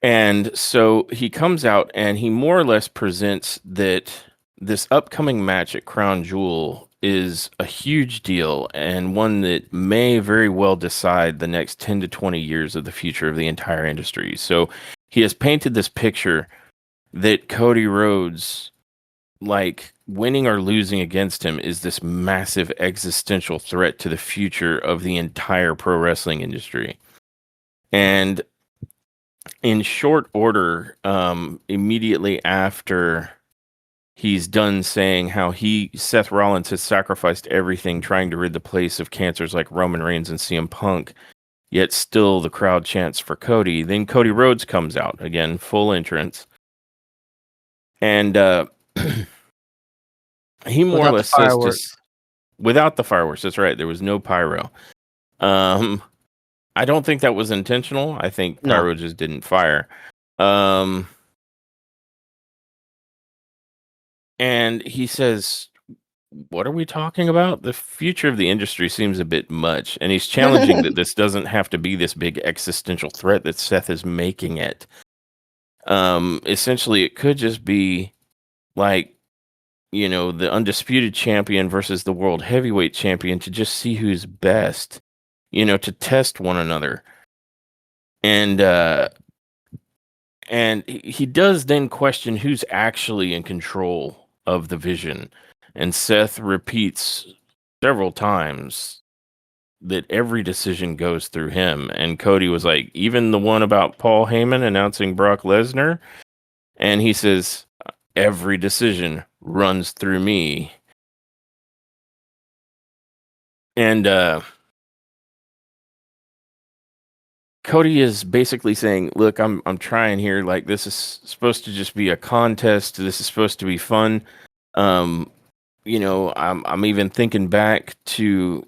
And so he comes out and he more or less presents that this upcoming match at Crown Jewel is a huge deal and one that may very well decide the next 10 to 20 years of the future of the entire industry. So he has painted this picture that Cody Rhodes, like winning or losing against him, is this massive existential threat to the future of the entire pro wrestling industry. And in short order, immediately after he's done saying how Seth Rollins has sacrificed everything trying to rid the place of cancers like Roman Reigns and CM Punk, yet still the crowd chants for Cody. Then Cody Rhodes comes out again, full entrance, and he more or Without the less says fireworks. without the fireworks. That's right. There was no pyro. I don't think that was intentional. I think No. pyro just didn't fire. And he says, what are we talking about? The future of the industry seems a bit much. And he's challenging that this doesn't have to be this big existential threat that Seth is making it. Essentially, it could just be like, the undisputed champion versus the world heavyweight champion to just see who's best, to test one another. And he does then question who's actually in control of the vision. And Seth repeats several times that every decision goes through him. And Cody was like, even the one about Paul Heyman announcing Brock Lesnar? And he says, every decision runs through me. And Cody is basically saying, look, I'm trying here. Like, this is supposed to just be a contest. This is supposed to be fun. I'm even thinking back to,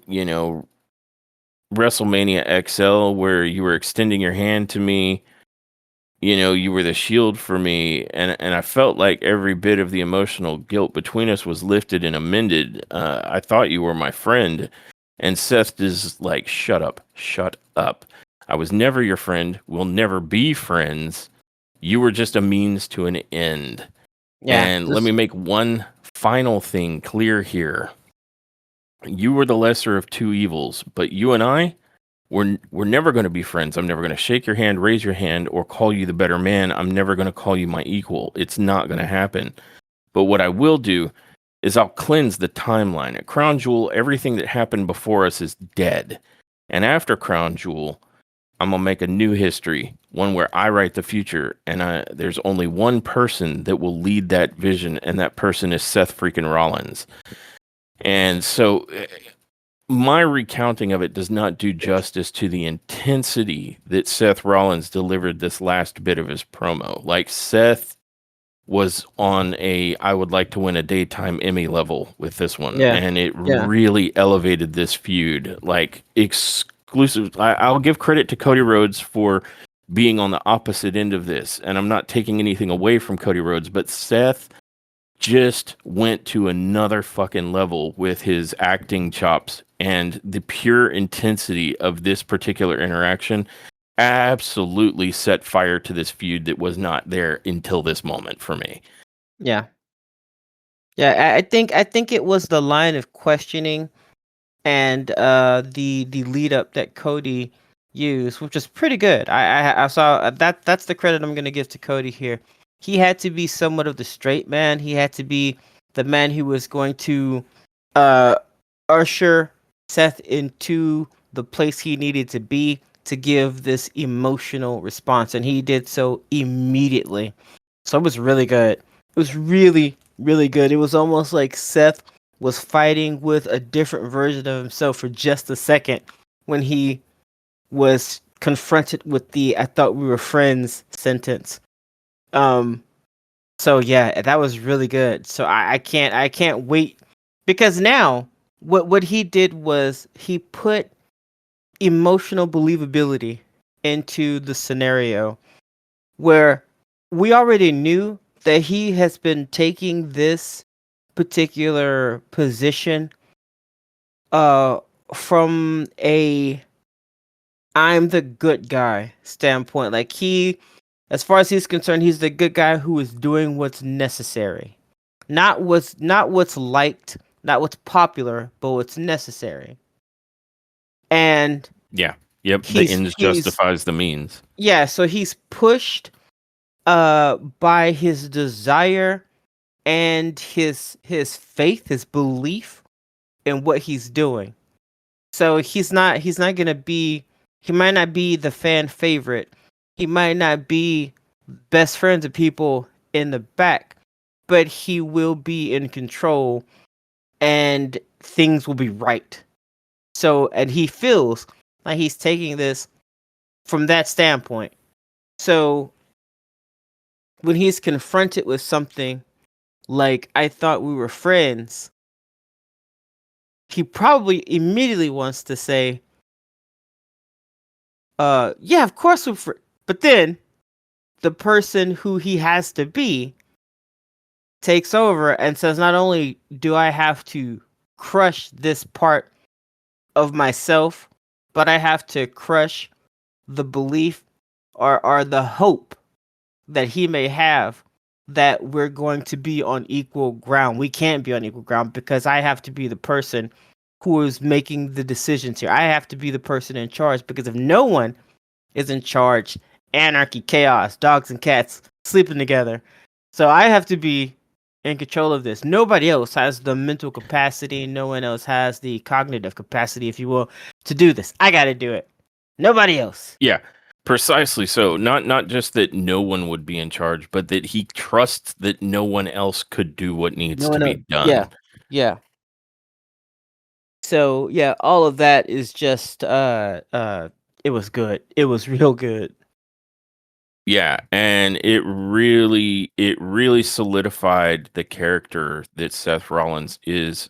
WrestleMania XL, where you were extending your hand to me. You were the shield for me. And I felt like every bit of the emotional guilt between us was lifted and amended. I thought you were my friend. And Seth is like, shut up. I was never your friend. We'll never be friends. You were just a means to an end. Yeah. And let me make one final thing clear here. You were the lesser of two evils, but you and I, we're never going to be friends. I'm never going to shake your hand, raise your hand, or call you the better man. I'm never going to call you my equal. It's not going to happen. But what I will do is I'll cleanse the timeline. At Crown Jewel, everything that happened before us is dead. And after Crown Jewel, I'm going to make a new history, one where I write the future, and there's only one person that will lead that vision, and that person is Seth freaking Rollins. And so my recounting of it does not do justice to the intensity that Seth Rollins delivered this last bit of his promo. Like Seth was on a I would like to win a daytime Emmy level with this one, Yeah. and it Yeah. really elevated this feud. Like exclusive. I'll give credit to Cody Rhodes for being on the opposite end of this, and I'm not taking anything away from Cody Rhodes, but Seth just went to another fucking level with his acting chops, and the pure intensity of this particular interaction absolutely set fire to this feud that was not there until this moment for me. Yeah. Yeah, I think it was the line of questioning and the lead up that Cody used, which was pretty good. I saw that's the credit I'm gonna give to Cody here. He had to be somewhat of the straight man. He had to be the man who was going to uh usher Seth into the place he needed to be to give this emotional response, and he did so immediately. So it was really good. It was really, really good. It was almost like Seth was fighting with a different version of himself for just a second when he was confronted with the "I thought we were friends" sentence. Um so yeah, that was really good. So I can't wait, because now what he did was he put emotional believability into the scenario where we already knew that he has been taking this particular position uh from a I'm the good guy standpoint. Like, he, as far as he's concerned, he's the good guy who is doing what's necessary. Not what's liked, not what's popular, but what's necessary. And Yeah. Yep. The he's ends he's justifies the means. yeah, so he's pushed by his desire and his faith, his belief in what he's doing. So he's not gonna be, he might not be the fan favorite. He might not be best friends with people in the back, but he will be in control and things will be right. So, and he feels like he's taking this from that standpoint. So when he's confronted with something like "I thought we were friends," he probably immediately wants to say, yeah, of course we're friends. But then the person who he has to be takes over and says, not only do I have to crush this part of myself, but I have to crush the belief or the hope that he may have that we're going to be on equal ground. We can't be on equal ground because I have to be the person who is making the decisions here. I have to be the person in charge, because if no one is in charge, anarchy, chaos, dogs and cats sleeping together. So I have to be in control of this. Nobody else has the mental capacity. No one else has the cognitive capacity, if you will, to do this. I got to do it. Nobody else. Yeah. Precisely so. Not just that no one would be in charge, but that he trusts that no one else could do what needs No to one else. be done. Yeah. Yeah. So yeah, all of that is just it was good. It was real good. Yeah, and it really solidified the character that Seth Rollins is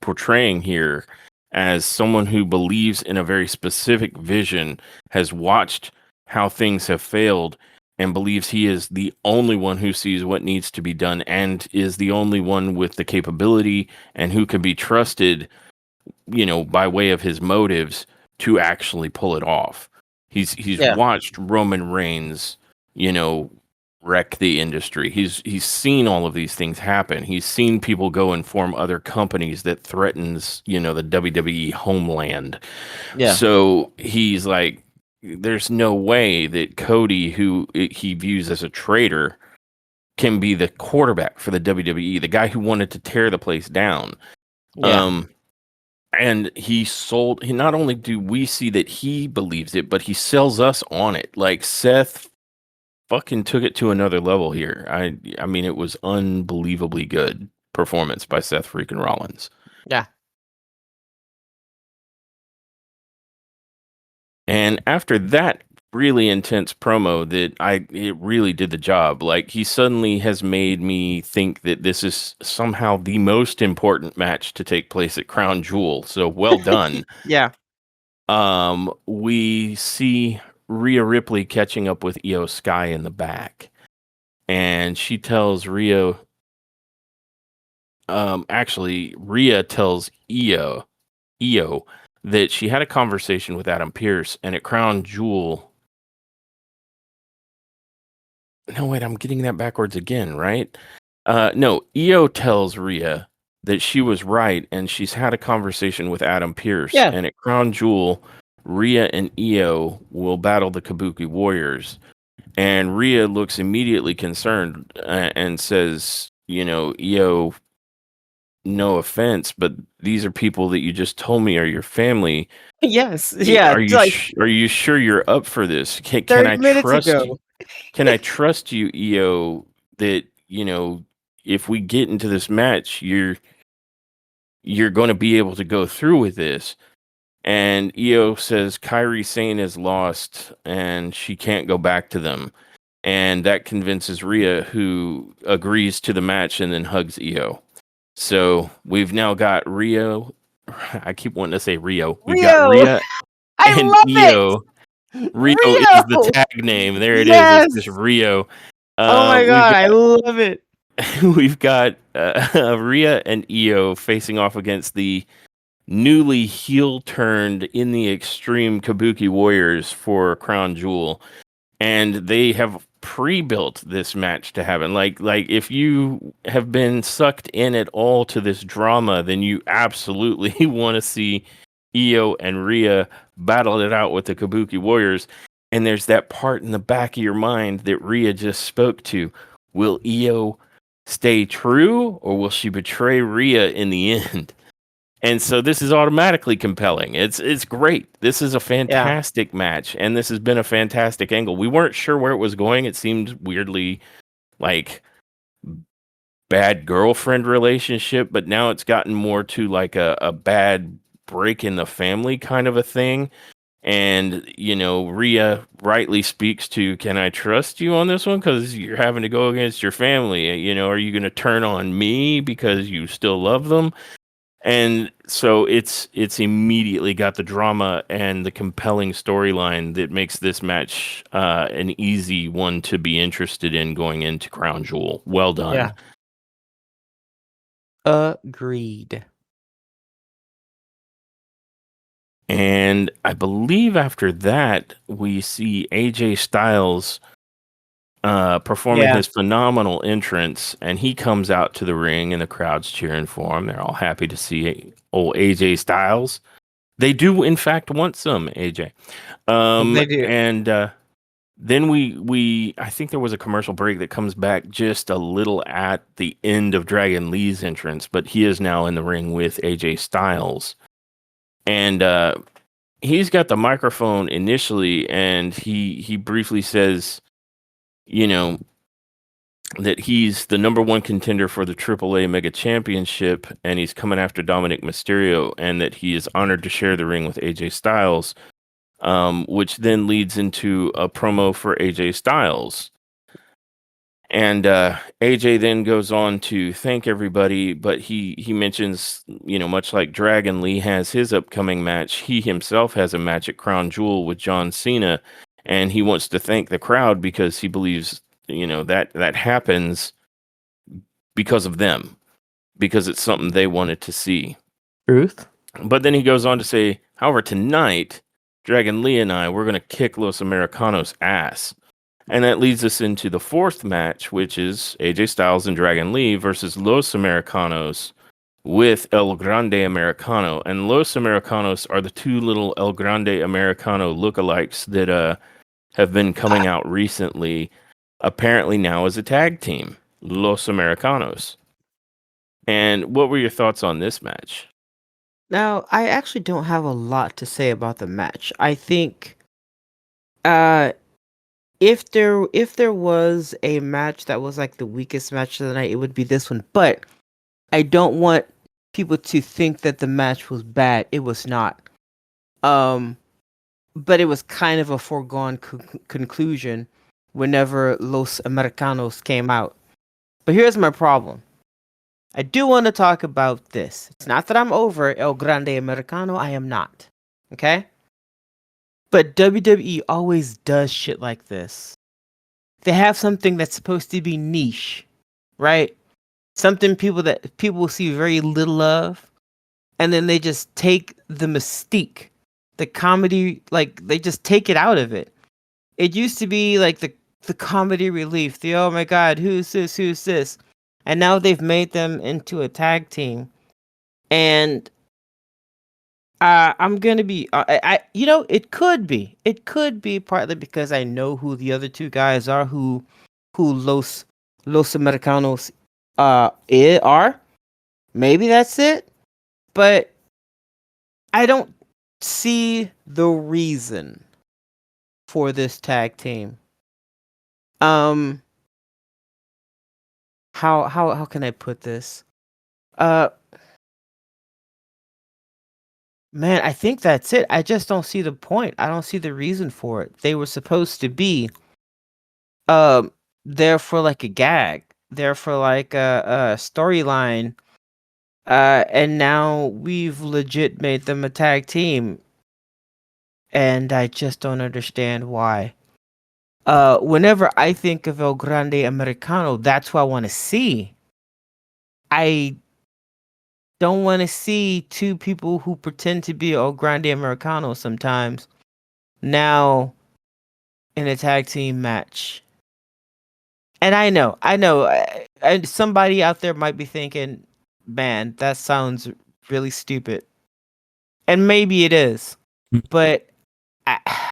portraying here as someone who believes in a very specific vision, has watched how things have failed, and believes he is the only one who sees what needs to be done, and is the only one with the capability and who can be trusted, by way of his motives, to actually pull it off. He's Yeah. watched Roman Reigns, you know, wreck the industry. He's seen all of these things happen. He's seen people go and form other companies that threatens, the WWE homeland. Yeah. So he's like, there's no way that Cody, who he views as a traitor, can be the quarterback for the WWE, the guy who wanted to tear the place down. Yeah. Um, and not only do we see that he believes it, but he sells us on it. Like, Seth fucking took it to another level here. I mean, it was unbelievably good performance by Seth freaking Rollins. Yeah. And after that really intense promo it really did the job. Like he suddenly has made me think that this is somehow the most important match to take place at Crown Jewel. So well done. Yeah. We see Rhea Ripley catching up with Io Sky in the back. And she tells Rhea Rhea tells Io that she had a conversation with Adam Pearce, and at Crown Jewel. No, wait, I'm getting that backwards again, right? No, Io tells Rhea that she was right, and she's had a conversation with Adam Pearce, Yeah. and at Crown Jewel, Rhea and Io will battle the Kabuki Warriors. And Rhea looks immediately concerned and says, Io, no offense, but these are people that you just told me are your family. Yes. Yeah. Are It's you like are you sure you're up for this? Can 30 I minutes trust you? ago. Can I trust you, Io, that if we get into this match, you're going to be able to go through with this? And Io says Kairi Sane is lost and she can't go back to them. And that convinces Rhea, who agrees to the match and then hugs Io. So we've now got Rio. I keep wanting to say Rio. We've got Rio. Rhea I and love it. Io. Rio is the Rio. tag name. There it is. It's Yes. just Rio. Oh my We've god, I love it. we've got Rhea and Io facing off against the newly heel turned in the extreme Kabuki Warriors for Crown Jewel, and they have pre-built this match to happen. Like if you have been sucked in at all to this drama, then you absolutely want to see Io and Rhea battle it out with the Kabuki Warriors. And there's that part in the back of your mind that Rhea just spoke to. Will Io stay true, or will she betray Rhea in the end? And so this is automatically compelling. It's great. This is a Yeah. fantastic match, and this has been a fantastic angle. We weren't sure where it was going. It seemed weirdly like bad girlfriend relationship, but now it's gotten more to like a bad break in the family kind of a thing. And Rhea rightly speaks to, can I trust you on this one? Because you're having to go against your family. Are you going to turn on me because you still love them? And so it's immediately got the drama and the compelling storyline that makes this match an easy one to be interested in going into Crown Jewel. Well done. Yeah. Agreed. And I believe after that, we see AJ Styles performing Yeah. his phenomenal entrance, and he comes out to the ring, and the crowd's cheering for him. They're all happy to see old AJ Styles. They do, in fact, want some AJ. They do. And then I think there was a commercial break that comes back just a little at the end of Dragon Lee's entrance, but he is now in the ring with AJ Styles. And he's got the microphone initially, and he briefly says, that he's the number one contender for the AAA Mega Championship, and he's coming after Dominic Mysterio, and that he is honored to share the ring with AJ Styles, which then leads into a promo for AJ Styles. And AJ then goes on to thank everybody, but he mentions, much like Dragon Lee has his upcoming match, he himself has a match at Crown Jewel with John Cena, and he wants to thank the crowd because he believes, that happens because of them, because it's something they wanted to see. Truth. But then he goes on to say, however, tonight, Dragon Lee and we're going to kick Los Americanos' ass. And that leads us into the fourth match, which is AJ Styles and Dragon Lee versus Los Americanos with El Grande Americano. And Los Americanos are the two little El Grande Americano lookalikes that have been coming out recently, apparently now as a tag team, Los Americanos. And what were your thoughts on this match? Now, I actually don't have a lot to say about the match. I think if there was a match that was like the weakest match of the night, it would be this one. But I don't want people to think that the match was bad. It was not. Um but it was kind of a foregone conclusion whenever Los Americanos came out. But here's my problem. I do want to talk about this. It's not that I'm over El Grande Americano. I am not. Okay? But WWE always does shit like this. They have something that's supposed to be niche, right? Something people will see very little of, and then they just take the mystique, the comedy, like they just take it out of it. It used to be like the comedy relief, the oh my god, who's this, and now they've made them into a tag team, and I'm gonna be, it could be partly because I know who the other two guys are, who Los Americanos are. Maybe that's it, but I don't see the reason for this tag team. Um, how can I put this? Uh, Man, I think that's it. I just don't see the point. I don't see the reason for it. They were supposed to be um there for like a gag, there for like a storyline. And now we've legit made them a tag team, and I just don't understand why. Whenever I think of El Grande Americano, that's what I want to see. I don't want to see two people who pretend to be El Grande Americano sometimes now in a tag team match. And I know, and somebody out there might be thinking, "Man, that sounds really stupid," and maybe it is, but I,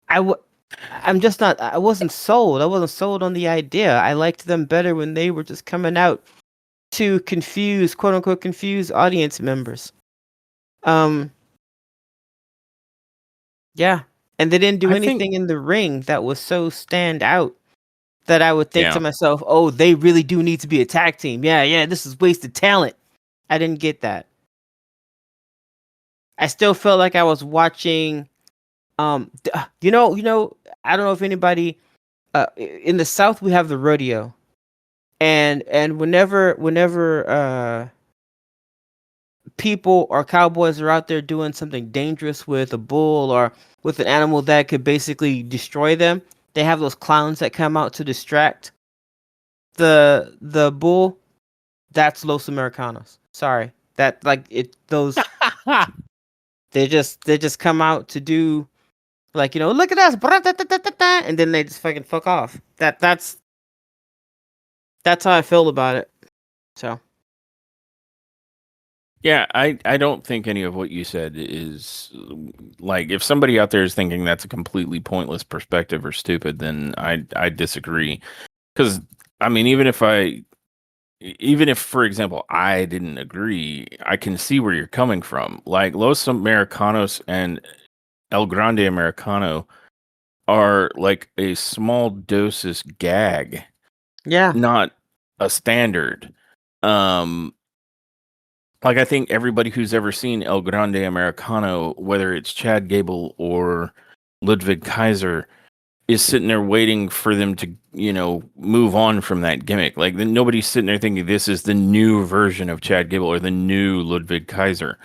I, w- I'm just not. I wasn't sold. I wasn't sold on the idea. I liked them better when they were just coming out to confuse, quote unquote, confuse audience members. Um, yeah, and they didn't do I think, anything in the ring that was so stand out that I would think to yeah. myself, "Oh, they really do need to be a tag team." Yeah, this is wasted talent. I didn't get that. I still felt like I was watching. I don't know if anybody. In the South, we have the rodeo, and whenever people or cowboys are out there doing something dangerous with a bull or with an animal that could basically destroy them, they have those clowns that come out to distract the bull. That's Los Americanos. Sorry, that like it. Those they just come out to do like look at us, and then they just fucking fuck off. That's how I feel about it. So Yeah, I don't think any of what you said is like if somebody out there is thinking that's a completely pointless perspective or stupid, then I disagree. Because I mean, even if for example I didn't agree, I can see where you're coming from. Like Los Americanos and El Grande Americano are like a small doses gag, yeah, not a standard. Um like I think everybody who's ever seen El Grande Americano, whether it's Chad Gable or Ludwig Kaiser, is sitting there waiting for them to, move on from that gimmick. Like nobody's sitting there thinking this is the new version of Chad Gable or the new Ludwig Kaiser.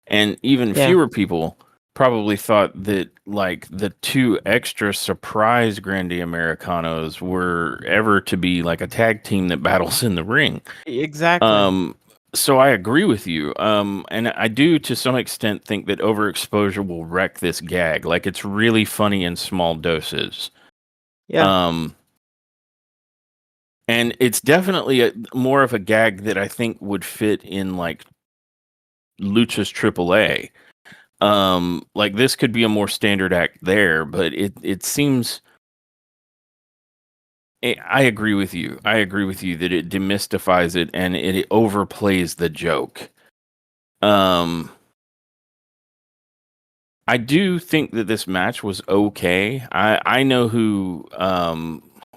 And even yeah, fewer people probably thought that like the two extra surprise Grande Americanos were ever to be like a tag team that battles in the ring. exactly. Um, so I agree with you. And I do to some extent think that overexposure will wreck this gag. Like it's really funny in small doses. Yeah, Um, and it's definitely more of a gag that I think would fit in like Lucha's AAA. Like this could be a more standard act there, but it seems. I agree with you. I agree with you that it demystifies it and it overplays the joke. Um, I do think that this match was okay. I know who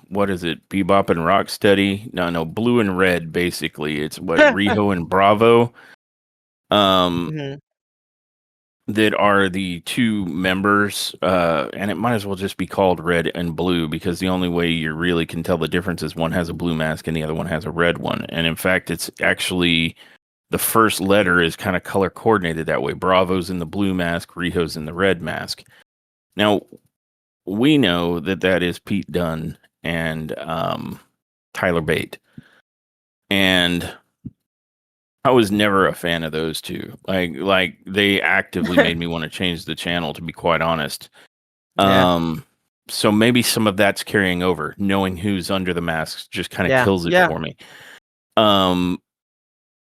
what is it? Bebop and Rocksteady? No, Blue and Red basically. It's what Riho and Bravo. Um hmm that are the two members, and it might as well just be called red and blue because the only way you really can tell the difference is one has a blue mask and the other one has a red one. And in fact, it's actually the first letter is kind of color coordinated that way. Bravo's in the blue mask, Riho's in the red mask. Now, we know that that is Pete Dunne and Tyler Bate. And I was never a fan of those two. Like they actively made me want to change the channel, to be quite honest. Yeah. So maybe some of that's carrying over. Knowing who's under the masks just kind of Yeah. kills it Yeah. for me.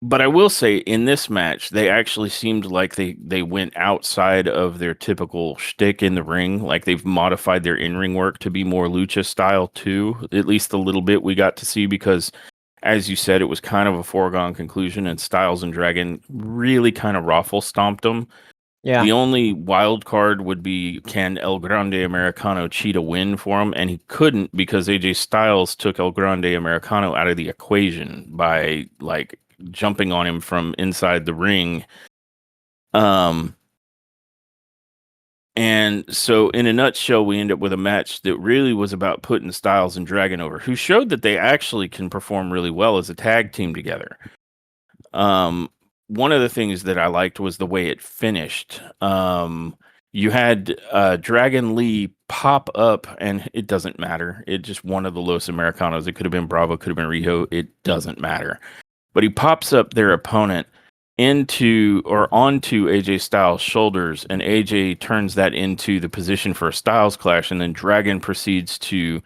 But I will say in this match, they actually seemed like they went outside of their typical shtick in the ring. Like they've modified their in-ring work to be more lucha style too. At least a little bit we got to see because, as you said, it was kind of a foregone conclusion, and Styles and Dragon really kind of raffle stomped them. Yeah. The only wild card would be, can El Grande Americano cheat a win for him? And he couldn't because AJ Styles took El Grande Americano out of the equation by like jumping on him from inside the ring. And so in a nutshell, we end up with a match that really was about putting Styles and Dragon over, who showed that they actually can perform really well as a tag team together. One of the things that I liked was the way it finished. You had Dragon Lee pop up, and it doesn't matter. It just one of the Los Americanos. It could have been Bravo, could have been Riho. It doesn't matter. But he pops up their opponent into or onto AJ Styles' shoulders, and AJ turns that into the position for a Styles clash, and then Dragon proceeds to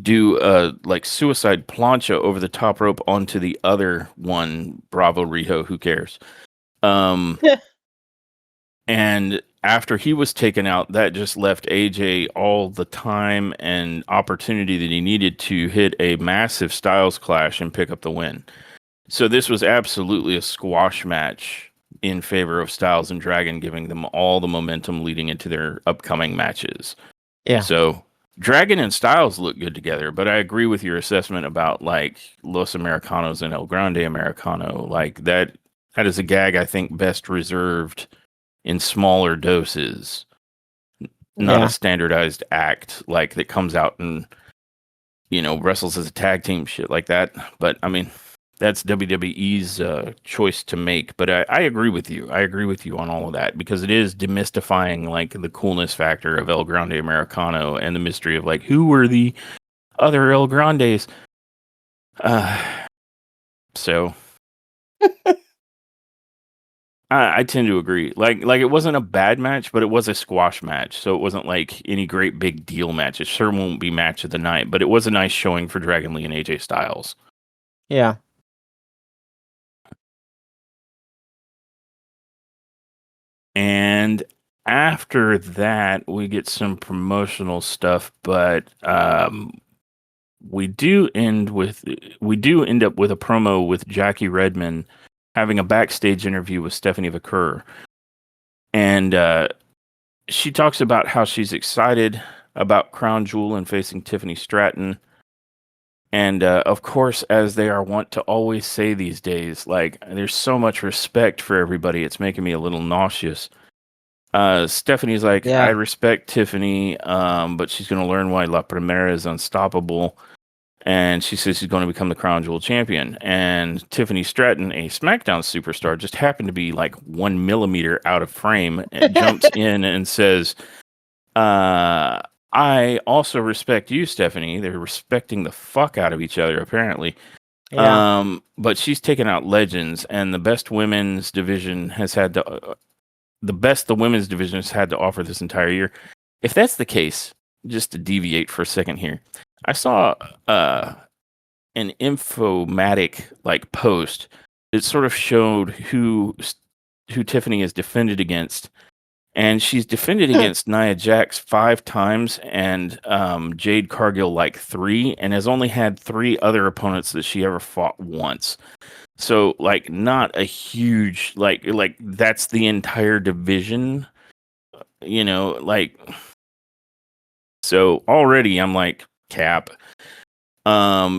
do a like suicide plancha over the top rope onto the other one, Bravo Riho, who cares? And after he was taken out, that just left AJ all the time and opportunity that he needed to hit a massive Styles clash and pick up the win. So this was absolutely a squash match in favor of Styles and Dragon, giving them all the momentum leading into their upcoming matches. Yeah. So Dragon and Styles look good together, but I agree with your assessment about like Los Americanos and El Grande Americano. Like that is a gag I think best reserved in smaller doses, not a standardized act like that comes out and wrestles as a tag team, shit like that. But I mean, that's WWE's choice to make. But I agree with you. I agree with you on all of that because it is demystifying like the coolness factor of El Grande Americano and the mystery of like who were the other El Grandes. So I tend to agree. Like it wasn't a bad match, but it was a squash match. So it wasn't like any great big deal match. It sure won't be match of the night, but it was a nice showing for Dragon Lee and AJ Styles. Yeah. And after that, we get some promotional stuff, but we do end up with a promo with Jackie Redmond having a backstage interview with Stephanie Vaquer. And she talks about how she's excited about Crown Jewel and facing Tiffany Stratton. And of course, as they are wont to always say these days, like there's so much respect for everybody, it's making me a little nauseous. Stephanie's like, I respect Tiffany, but she's going to learn why La Primera is unstoppable. And she says she's going to become the Crown Jewel champion. And Tiffany Stratton, a SmackDown superstar, just happened to be like 1 millimeter out of frame and jumps in and says, I also respect you, Stephanie. They're respecting the fuck out of each other, apparently. Yeah. But she's taken out legends, and the best women's division has had the women's division has had to offer this entire year. If that's the case, just to deviate for a second here, I saw an infomatic like post. It sort of showed who Tiffany has defended against. And she's defended against Nia Jax 5 times and Jade Cargill like 3, and has only had 3 other opponents that she ever fought once. So like not a huge like that's the entire division, like. So already I'm like, Cap,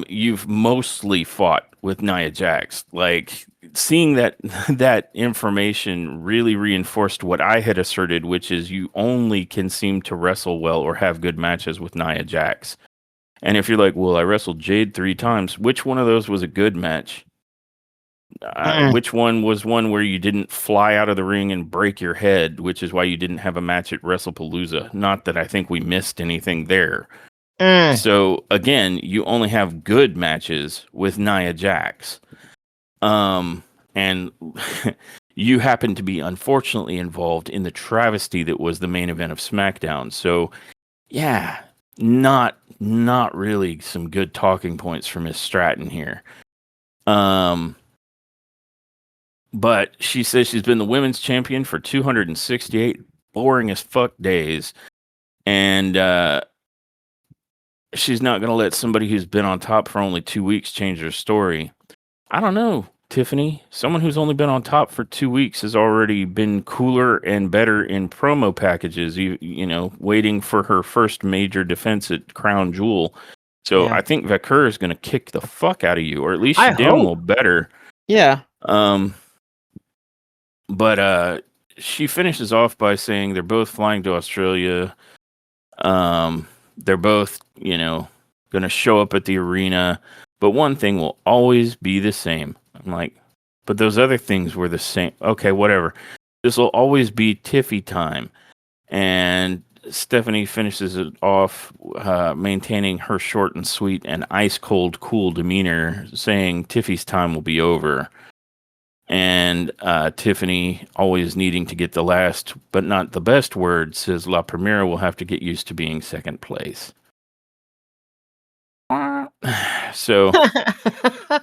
you've mostly fought with Nia Jax. Like seeing that that information really reinforced what I had asserted, which is you only can seem to wrestle well or have good matches with Nia Jax. And if you're like, well, I wrestled Jade 3 times, which one of those was a good match? Which one was one where you didn't fly out of the ring and break your head, which is why you didn't have a match at WrestlePalooza? Not that I think we missed anything there. So again, you only have good matches with Nia Jax. And you happen to be unfortunately involved in the travesty that was the main event of SmackDown. So yeah, not really some good talking points for Miss Stratton here. But she says she's been the women's champion for 268 boring as fuck days. And she's not going to let somebody who's been on top for only 2 weeks change their story. I don't know, Tiffany. Someone who's only been on top for 2 weeks has already been cooler and better in promo packages, you know, waiting for her first major defense at Crown Jewel. So I think Vakur is going to kick the fuck out of you, or at least she damn well better. Yeah. But she finishes off by saying they're both flying to Australia. They're both, you know, going to show up at the arena. But one thing will always be the same. I'm like, but those other things were the same. Okay, whatever. This will always be Tiffy time. And Stephanie finishes it off maintaining her short and sweet and ice cold, cool demeanor, saying Tiffy's time will be over. And Tiffany, always needing to get the last but not the best word, says La Primera will have to get used to being second place. So,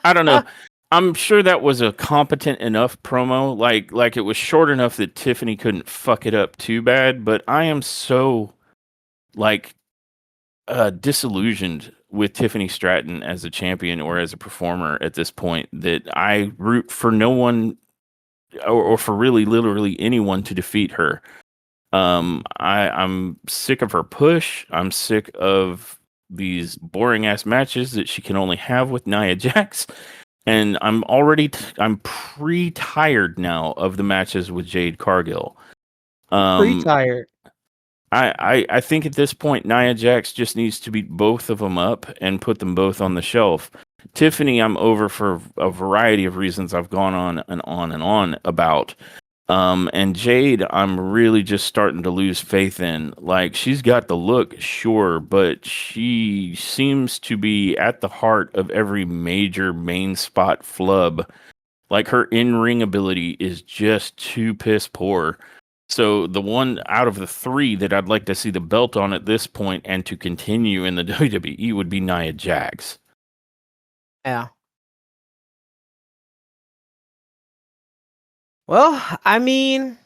I don't know. I'm sure that was a competent enough promo. Like it was short enough that Tiffany couldn't fuck it up too bad. But I am so, disillusioned with Tiffany Stratton as a champion or as a performer at this point that I root for no one or for really literally anyone to defeat her. I'm sick of her push. I'm sick of these boring ass matches that she can only have with Nia Jax. And I'm pre-tired now of the matches with Jade Cargill. Pre-tired. I think at this point, Nia Jax just needs to beat both of them up and put them both on the shelf. Tiffany, I'm over for a variety of reasons I've gone on and on and on about. And Jade, I'm really just starting to lose faith in. Like, she's got the look, sure, but she seems to be at the heart of every major main spot flub. Like, her in-ring ability is just too piss poor. So the one out of the three that I'd like to see the belt on at this point and to continue in the WWE would be Nia Jax. Yeah. Well, I mean,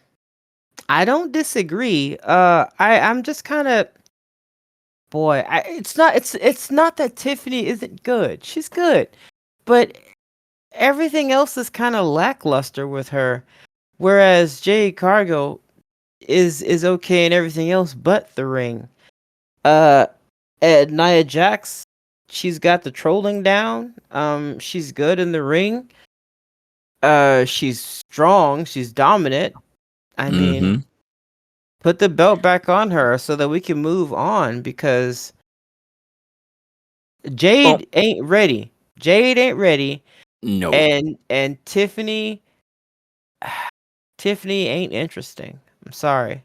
I don't disagree. I'm just kind of, boy, it's not that Tiffany isn't good. She's good, but everything else is kind of lackluster with her. Whereas Jade Cargill is okay in everything else but the ring. And Nia Jax, she's got the trolling down. She's good in the ring. She's strong. She's dominant. I mean, put the belt back on her so that we can move on because Jade ain't ready. Jade ain't ready. No. And Tiffany ain't interesting. I'm sorry.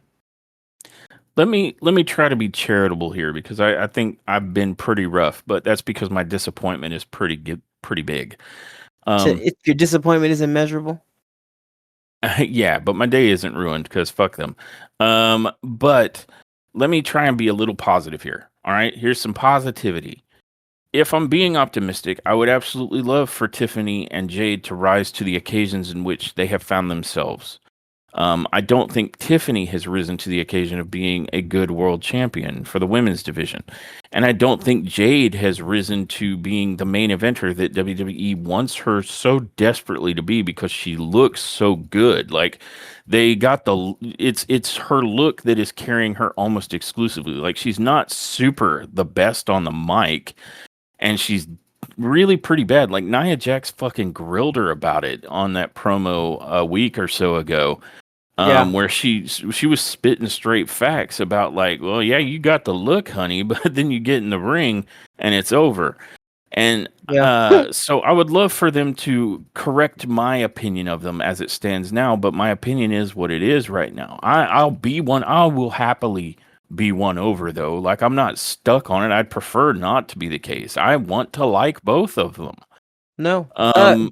Let me try to be charitable here because I think I've been pretty rough, but that's because my disappointment is pretty big. Your disappointment is immeasurable. Yeah, but my day isn't ruined because fuck them. But let me try and be a little positive here. All right, here's some positivity. If I'm being optimistic, I would absolutely love for Tiffany and Jade to rise to the occasions in which they have found themselves. I don't think Tiffany has risen to the occasion of being a good world champion for the women's division. And I don't think Jade has risen to being the main eventer that WWE wants her so desperately to be because she looks so good. Like they got it's her look that is carrying her almost exclusively. Like she's not super the best on the mic and she's really pretty bad. Like Nia Jax fucking grilled her about it on that promo a week or so ago, Yeah. where she was spitting straight facts about like, well, yeah, you got the look, honey, but then you get in the ring and it's over. And Yeah. so I would love for them to correct my opinion of them as it stands now, but my opinion is what it is right now. I'll be one. I will happily be one over though. Like I'm not stuck on it. I'd prefer not to be the case. I want to like both of them. No.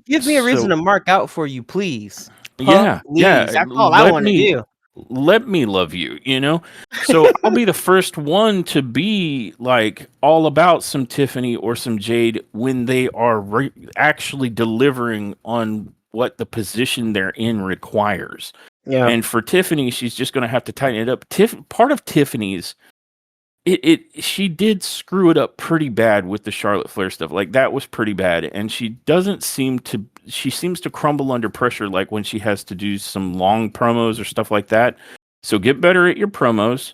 Give me a reason So to mark out for you, please. yeah, Please. That's all I want to do. let me love you, you know? So I'll be the first one to be like all about some Tiffany or some Jade when they are actually delivering on what the position they're in requires. Yeah. And for Tiffany, she's just going to have to tighten it up. Part of Tiffany's she did screw it up pretty bad with the Charlotte Flair stuff. Like that was pretty bad, and she seems to crumble under pressure, like when she has to do some long promos or stuff like that. So get better at your promos.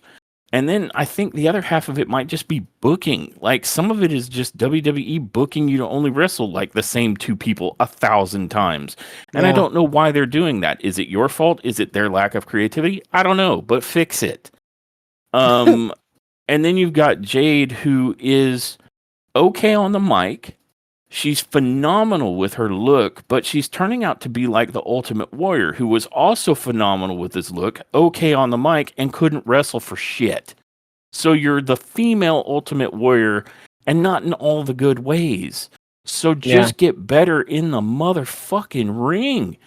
And then I think the other half of it might just be booking. Like some of it is just WWE booking you to only wrestle like the same two people 1,000 times. And I Yeah. don't know why they're doing that. Is it your fault? Is it their lack of creativity? I don't know, but fix it. Um and then you've got Jade, who is okay on the mic. She's phenomenal with her look, but she's turning out to be like the Ultimate Warrior, who was also phenomenal with his look, okay on the mic, and couldn't wrestle for shit. So you're the female Ultimate Warrior, and not in all the good ways. So Yeah. just get better in the motherfucking ring.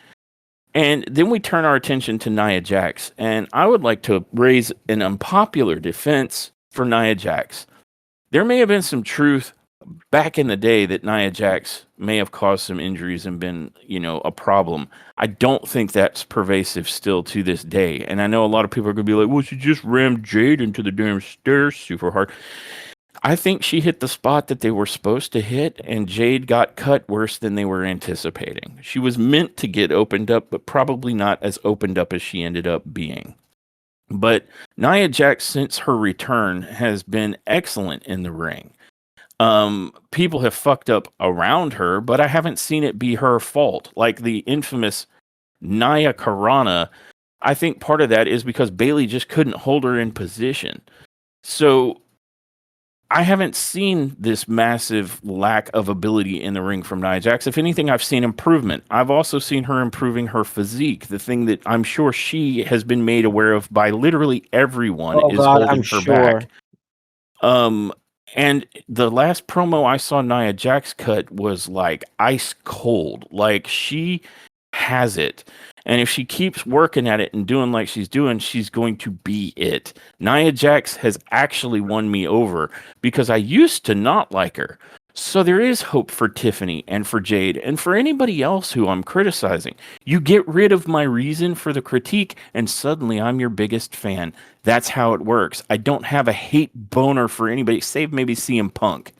And then we turn our attention to Nia Jax. And I would like to raise an unpopular defense for Nia Jax. There may have been some truth back in the day that Nia Jax may have caused some injuries and been, a problem. I don't think that's pervasive still to this day. And I know a lot of people are going to be like, well, she just rammed Jade into the damn stairs super hard. I think she hit the spot that they were supposed to hit, and Jade got cut worse than they were anticipating. She was meant to get opened up, but probably not as opened up as she ended up being. But Nia Jax, since her return, has been excellent in the ring. People have fucked up around her, but I haven't seen it be her fault. Like the infamous Nia Karana, I think part of that is because Bayley just couldn't hold her in position. So I haven't seen this massive lack of ability in the ring from Nia Jax. If anything, I've seen improvement. I've also seen her improving her physique, the thing that I'm sure she has been made aware of by literally everyone Oh is God, I'm holding her sure. back. And the last promo I saw Nia Jax cut was like ice cold. Like she has it. And if she keeps working at it and doing like she's doing, she's going to be it. Nia Jax has actually won me over because I used to not like her. So there is hope for Tiffany and for Jade and for anybody else who I'm criticizing. You get rid of my reason for the critique and suddenly I'm your biggest fan. That's how it works. I don't have a hate boner for anybody, save maybe CM Punk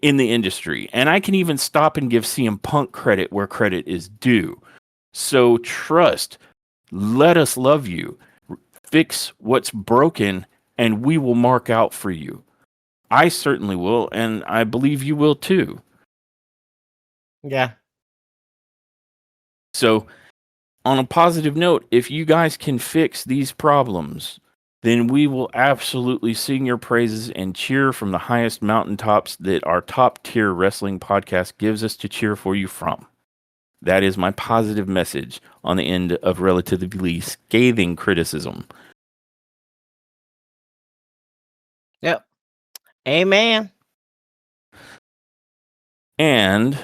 in the industry. And I can even stop and give CM Punk credit where credit is due. So trust, let us love you, fix what's broken, and we will mark out for you. I certainly will, and I believe you will too. Yeah. So, on a positive note, if you guys can fix these problems, then we will absolutely sing your praises and cheer from the highest mountaintops that our top tier wrestling podcast gives us to cheer for you from. That is my positive message on the end of relatively scathing criticism. Yep. Amen. And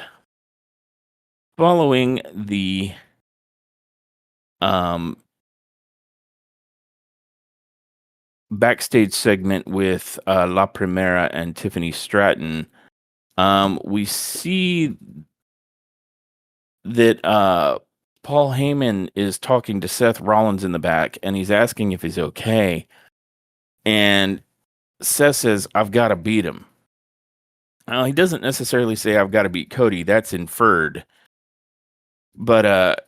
following the backstage segment with La Primera and Tiffany Stratton, we see that Paul Heyman is talking to Seth Rollins in the back, and he's asking if he's okay. And Seth says, I've got to beat him. Now, he doesn't necessarily say, I've got to beat Cody. That's inferred. But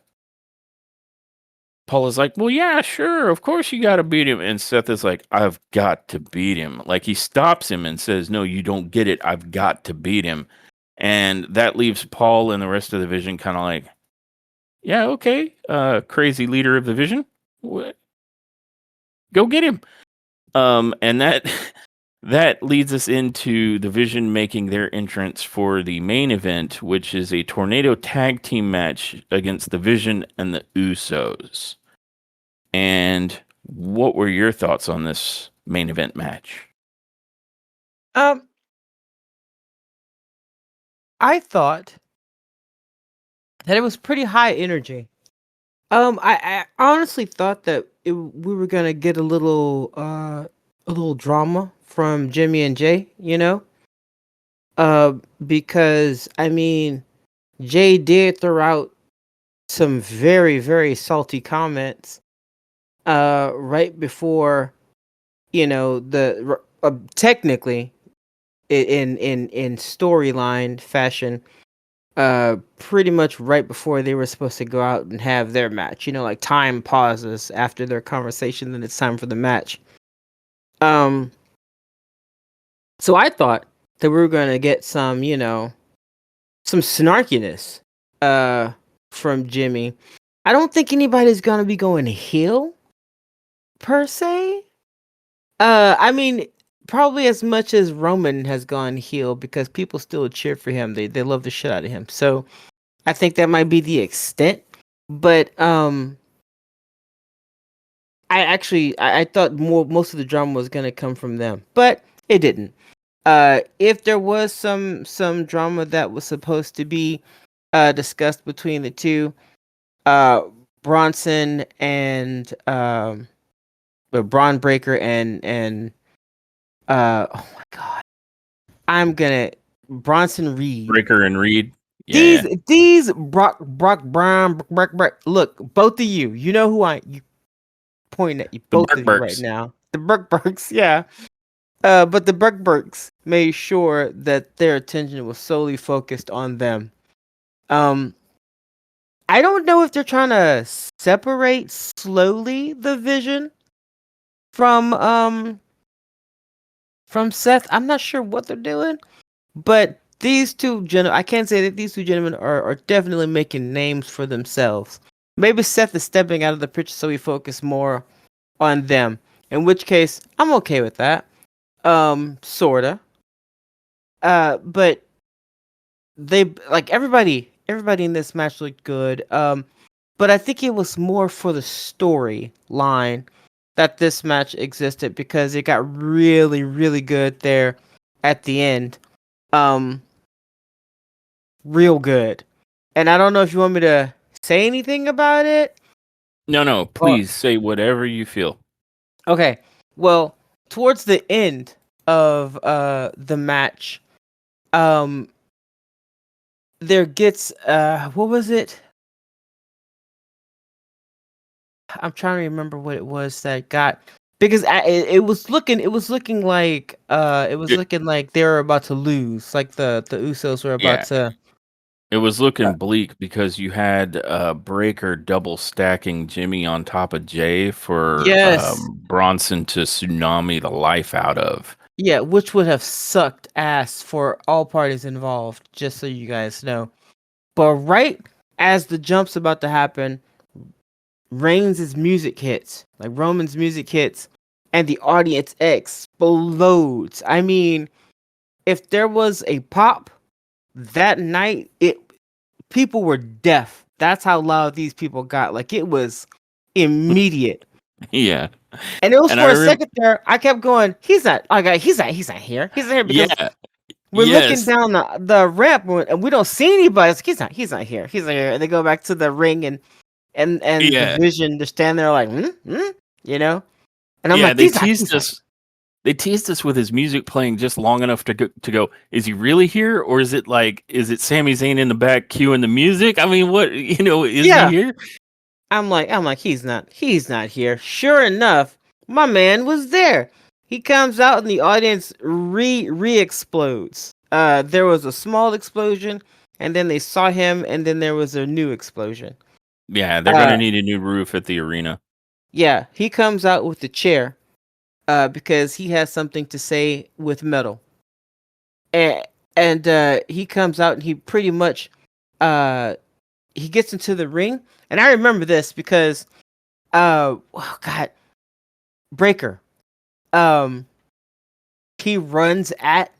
Paul is like, well, yeah, sure, of course you got to beat him. And Seth is like, I've got to beat him. Like he stops him and says, no, you don't get it. I've got to beat him. And that leaves Paul and the rest of the Vision kind of like, yeah, okay, crazy leader of the Vision, what? Go get him. And that that leads us into the Vision making their entrance for the main event, which is a tornado tag team match against the Vision and the Usos. And what were your thoughts on this main event match? I thought that it was pretty high energy. I honestly thought that we were gonna get a little drama from Jimmy and Jay, because I mean, Jay did throw out some very, very salty comments, right before, technically, in storyline fashion, pretty much right before they were supposed to go out and have their match. Like time pauses after their conversation, then it's time for the match. So I thought that we were gonna get some, some snarkiness, from Jimmy. I don't think anybody's gonna be going heel per se. I mean, probably as much as Roman has gone heel because people still cheer for him. They love the shit out of him. So I think that might be the extent. But I thought most of the drama was gonna come from them, but it didn't. If there was some drama that was supposed to be discussed between the two, Bronson and Braun Breaker and oh my god, Bronson Reed. Breaker and Reed. Yeah. These Brock Brown. Look, both of you. You know who you pointing at you. Both of you right now. The Burks, yeah. But the Burks made sure that their attention was solely focused on them. I don't know if they're trying to separate slowly the Vision from Seth. I'm not sure what they're doing, but these two gentlemen, I can't say that these two gentlemen are definitely making names for themselves. Maybe Seth is stepping out of the picture so we focus more on them. In which case, I'm okay with that. Sorta. But they like everybody in this match looked good. But I think it was more for the storyline that this match existed because it got really, really good there at the end. Real good. And I don't know if you want me to say anything about it. No, please say whatever you feel. Okay. Well, towards the end of the match, there gets what was it? I'm trying to remember what it was that got, because it was looking like they were about to lose, like the Usos were about to. It was looking bleak because you had Breaker double stacking Jimmy on top of Jay for Bronson to tsunami the life out of. Yeah, which would have sucked ass for all parties involved, just so you guys know. But right as the jump's about to happen, Reigns' music hits, like Roman's music hits, and the audience explodes. I mean, if there was a pop that night, people were deaf. That's how loud these people got. Like, it was immediate. Yeah. And it was for a second there, I kept going, he's not here. He's not here because we're looking down the ramp and we don't see anybody. Like, he's not here. He's not here. And they go back to the ring and the Vision, they're standing there like, And I'm like, they teased us. They teased us with his music playing just long enough to go. Is he really here, or is it Sami Zayn in the back cueing the music? I mean, what is he here? I'm like, he's not here. Sure enough, my man was there. He comes out and the audience re-explodes. There was a small explosion, and then they saw him, and then there was a new explosion. Yeah, they're gonna Uh, need a new roof at the arena. yeah, he comes out with the chair, because he has something to say with metal, and he comes out and he pretty much, uh, he gets into the ring, and I remember this because, oh God, Breaker, um, he runs at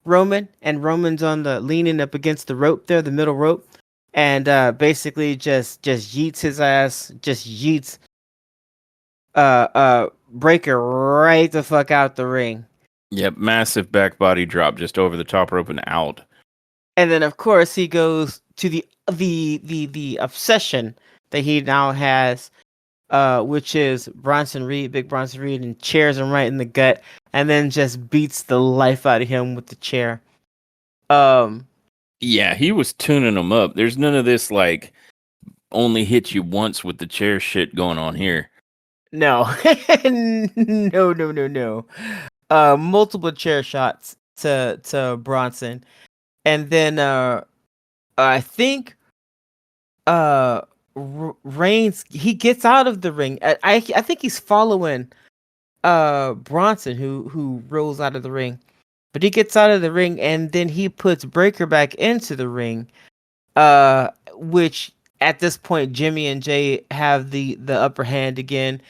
Roman, and Roman's on the leaning up against the rope there, the middle rope, and basically just yeets his ass, just yeets Breaker right the fuck out the ring. Yep, massive back body drop just over the top rope and out. And then of course he goes to the obsession that he now has, which is Bronson Reed, Big Bronson Reed, and chairs him right in the gut, and then just beats the life out of him with the chair. Um, Yeah, he was tuning them up. There's none of this like only hit you once with the chair shit going on here. no, no. Multiple chair shots to Bronson, and then I think Reigns, he gets out of the ring. I think he's following Bronson, who rolls out of the ring, but he gets out of the ring and then he puts Breaker back into the ring, which at this point Jimmy and Jay have the upper hand again.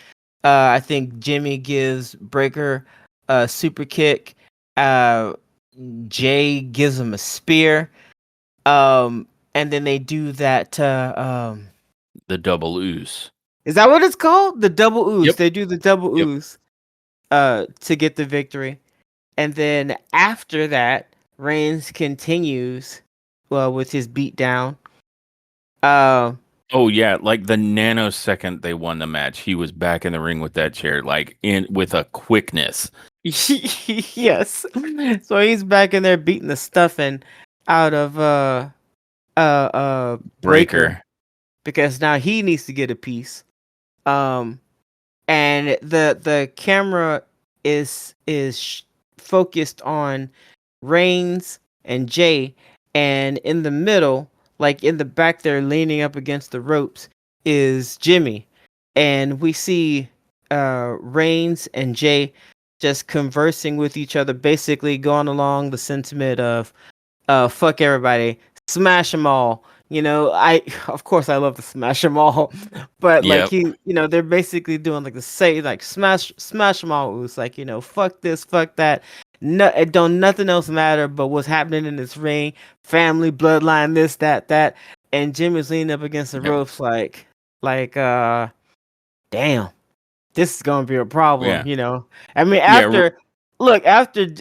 I think Jimmy gives Breaker a super kick. Jay gives him a spear. And then they do that. The double ooze. Is that what it's called? The double ooze. Yep. They do the double Yep. ooze. To get the victory. And then after that, Reigns continues, well, with his beatdown. Oh yeah, like the nanosecond they won the match, he was back in the ring with that chair, like in with a quickness. Yes. So he's back in there beating the stuffing out of Breaker, because now he needs to get a piece. And the camera is focused on Reigns and Jay, and in the middle, like in the back there, leaning up against the ropes, is Jimmy, and we see Reigns and Jay just conversing with each other, basically going along the sentiment of fuck everybody, smash them all. You know, of course I love to smash them all, but like Yep. they're basically doing like the say like smash them all. It's like, fuck this, fuck that. No, it don't nothing else matter but what's happening in this ring, family, bloodline, this, that, and Jimmy's leaning up against the Yep. ropes like damn, this is gonna be a problem. Yeah. I mean, Yeah.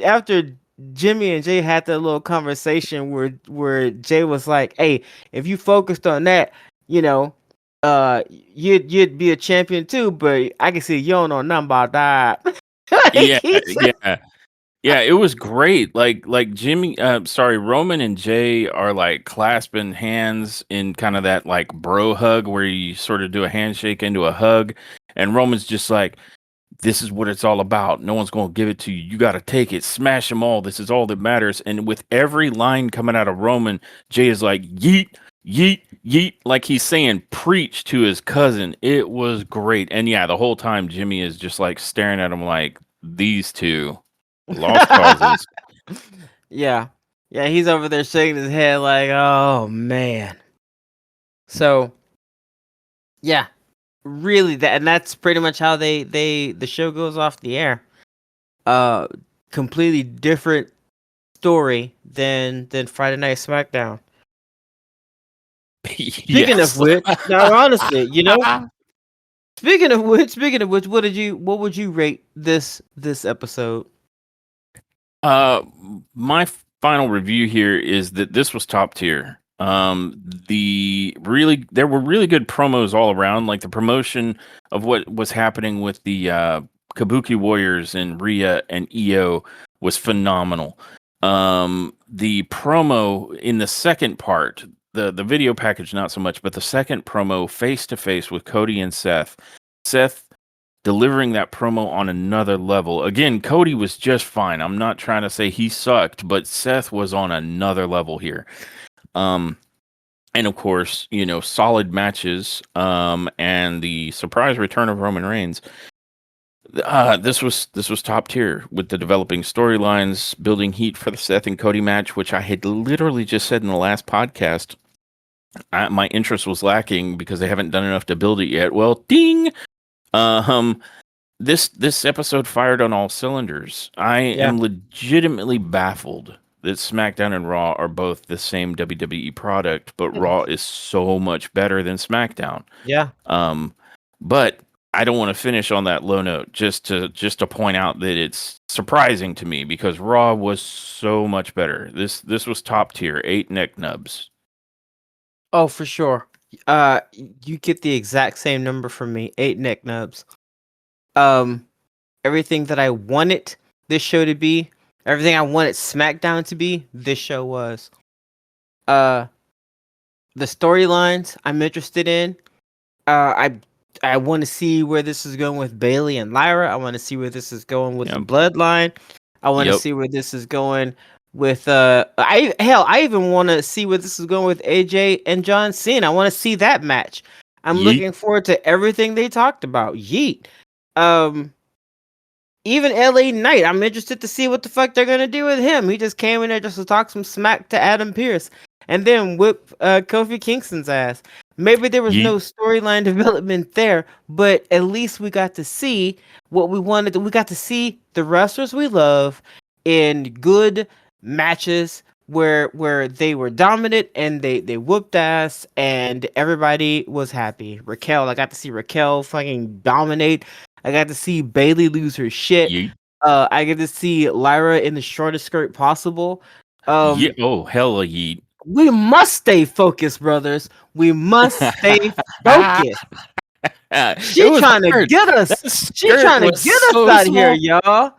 after Jimmy and Jay had that little conversation where Jay was like, "Hey, if you focused on that, you'd be a champion too. But I can see you don't know nothing about that." Yeah. He's Yeah. Yeah, it was great. Like Jimmy, sorry, Roman and Jay are like clasping hands in kind of that like bro hug where you sort of do a handshake into a hug, and Roman's just like, "This is what it's all about. No one's going to give it to you. You got to take it. Smash them all. This is all that matters." And with every line coming out of Roman, Jay is like, "Yeet, yeet, yeet," like he's saying "preach" to his cousin. It was great, and yeah, the whole time Jimmy is just like staring at him like these two. Lost causes. yeah, yeah. He's over there shaking his head like, "Oh man." So yeah, really, and that's pretty much how the show goes off the air. Uh, Completely different story than Friday Night SmackDown. Speaking Yes. of which, now honestly, speaking of which, what would you rate this episode? My final review here is that this was top tier. There were really good promos all around, like the promotion of what was happening with the Kabuki Warriors and Rhea and Io was phenomenal. The promo in the second part, the video package not so much, but the second promo face to face with Cody and Seth delivering that promo on another level. Again, Cody was just fine. I'm not trying to say he sucked, but Seth was on another level here. Um, and of course, solid matches, and the surprise return of Roman Reigns. This was top tier with the developing storylines, building heat for the Seth and Cody match, which I had literally just said in the last podcast. My interest was lacking because they haven't done enough to build it yet. Well, ding. Um, this episode fired on all cylinders. I am legitimately baffled that SmackDown and Raw are both the same WWE product, but Raw is so much better than SmackDown. Yeah. But I don't want to finish on that low note. Just to point out that it's surprising to me because Raw was so much better. This was top tier. 8 neck nubs. Oh, for sure. You get the exact same number from me. 8 neck nubs. Everything that I wanted this show to be, everything I wanted SmackDown to be, this show was. The storylines I'm interested in. I want to see where this is going with Bailey and Lyra. I want to see where this is going with the Bloodline. I want to see where this is going with I even want to see where this is going with AJ and John Cena. I want to see that match. I'm looking forward to everything they talked about. Yeet. Even LA Knight, I'm interested to see what the fuck they're gonna do with him. He just came in there just to talk some smack to Adam Pearce and then whip Kofi Kingston's ass. Maybe there was no storyline development there, but at least we got to see what we wanted. We got to see the wrestlers we love in good matches where they were dominant and they whooped ass and everybody was happy. I got to see Raquel fucking dominate. I got to see Bailey lose her shit. I get to see Lyra in the shortest skirt possible. Oh, hella yeet. We must stay focused, brothers. We must stay focused. She trying to get us. She trying to get us out here, y'all.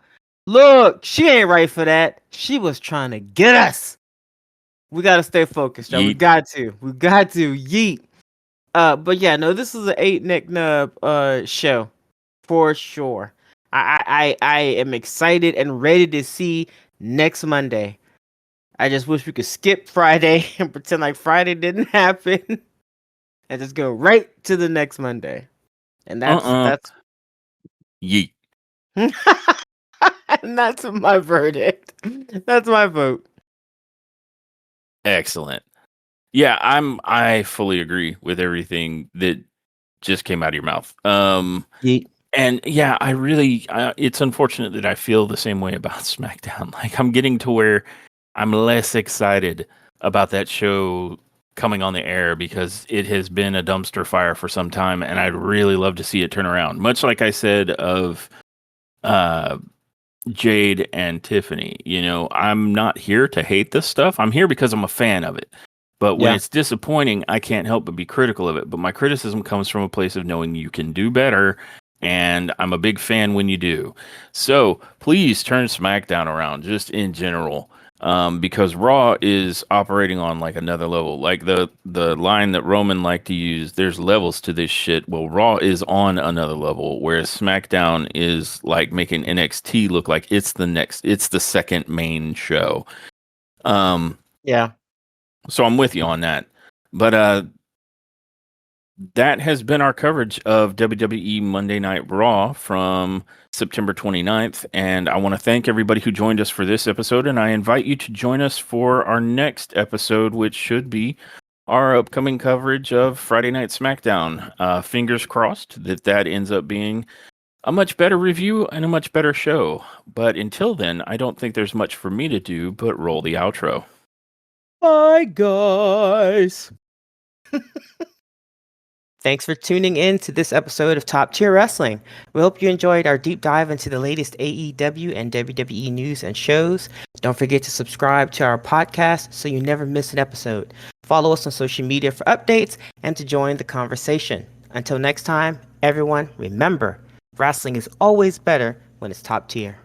Look, she ain't right for that. She was trying to get us. We gotta stay focused, y'all. We got to. Yeet. But yeah, no, this is an 8 neck nub show. For sure. I am excited and ready to see next Monday. I just wish we could skip Friday and pretend like Friday didn't happen and just go right to the next Monday. And that's yeet. And that's my verdict. That's my vote. Excellent. Yeah, I fully agree with everything that just came out of your mouth. Yeet. And yeah, it's unfortunate that I feel the same way about SmackDown. Like I'm getting to where I'm less excited about that show coming on the air because it has been a dumpster fire for some time, and I'd really love to see it turn around. Much like I said of Jade and Tiffany, I'm not here to hate this stuff. I'm here because I'm a fan of it. But when it's disappointing, I can't help but be critical of it. But my criticism comes from a place of knowing you can do better, and I'm a big fan when you do. So please turn SmackDown around, just in general. Because Raw is operating on like another level. Like the line that Roman liked to use, there's levels to this shit. Well, Raw is on another level, whereas SmackDown is like making NXT look like it's the second main show. Yeah. So I'm with you on that. But that has been our coverage of WWE Monday Night Raw from September 29th. And I want to thank everybody who joined us for this episode. And I invite you to join us for our next episode, which should be our upcoming coverage of Friday Night SmackDown. Fingers crossed that ends up being a much better review and a much better show. But until then, I don't think there's much for me to do but roll the outro. Bye, guys. Thanks for tuning in to this episode of Top Tier Wrestling. We hope you enjoyed our deep dive into the latest AEW and WWE news and shows. Don't forget to subscribe to our podcast so you never miss an episode. Follow us on social media for updates and to join the conversation. Until next time, everyone, remember, wrestling is always better when it's top tier.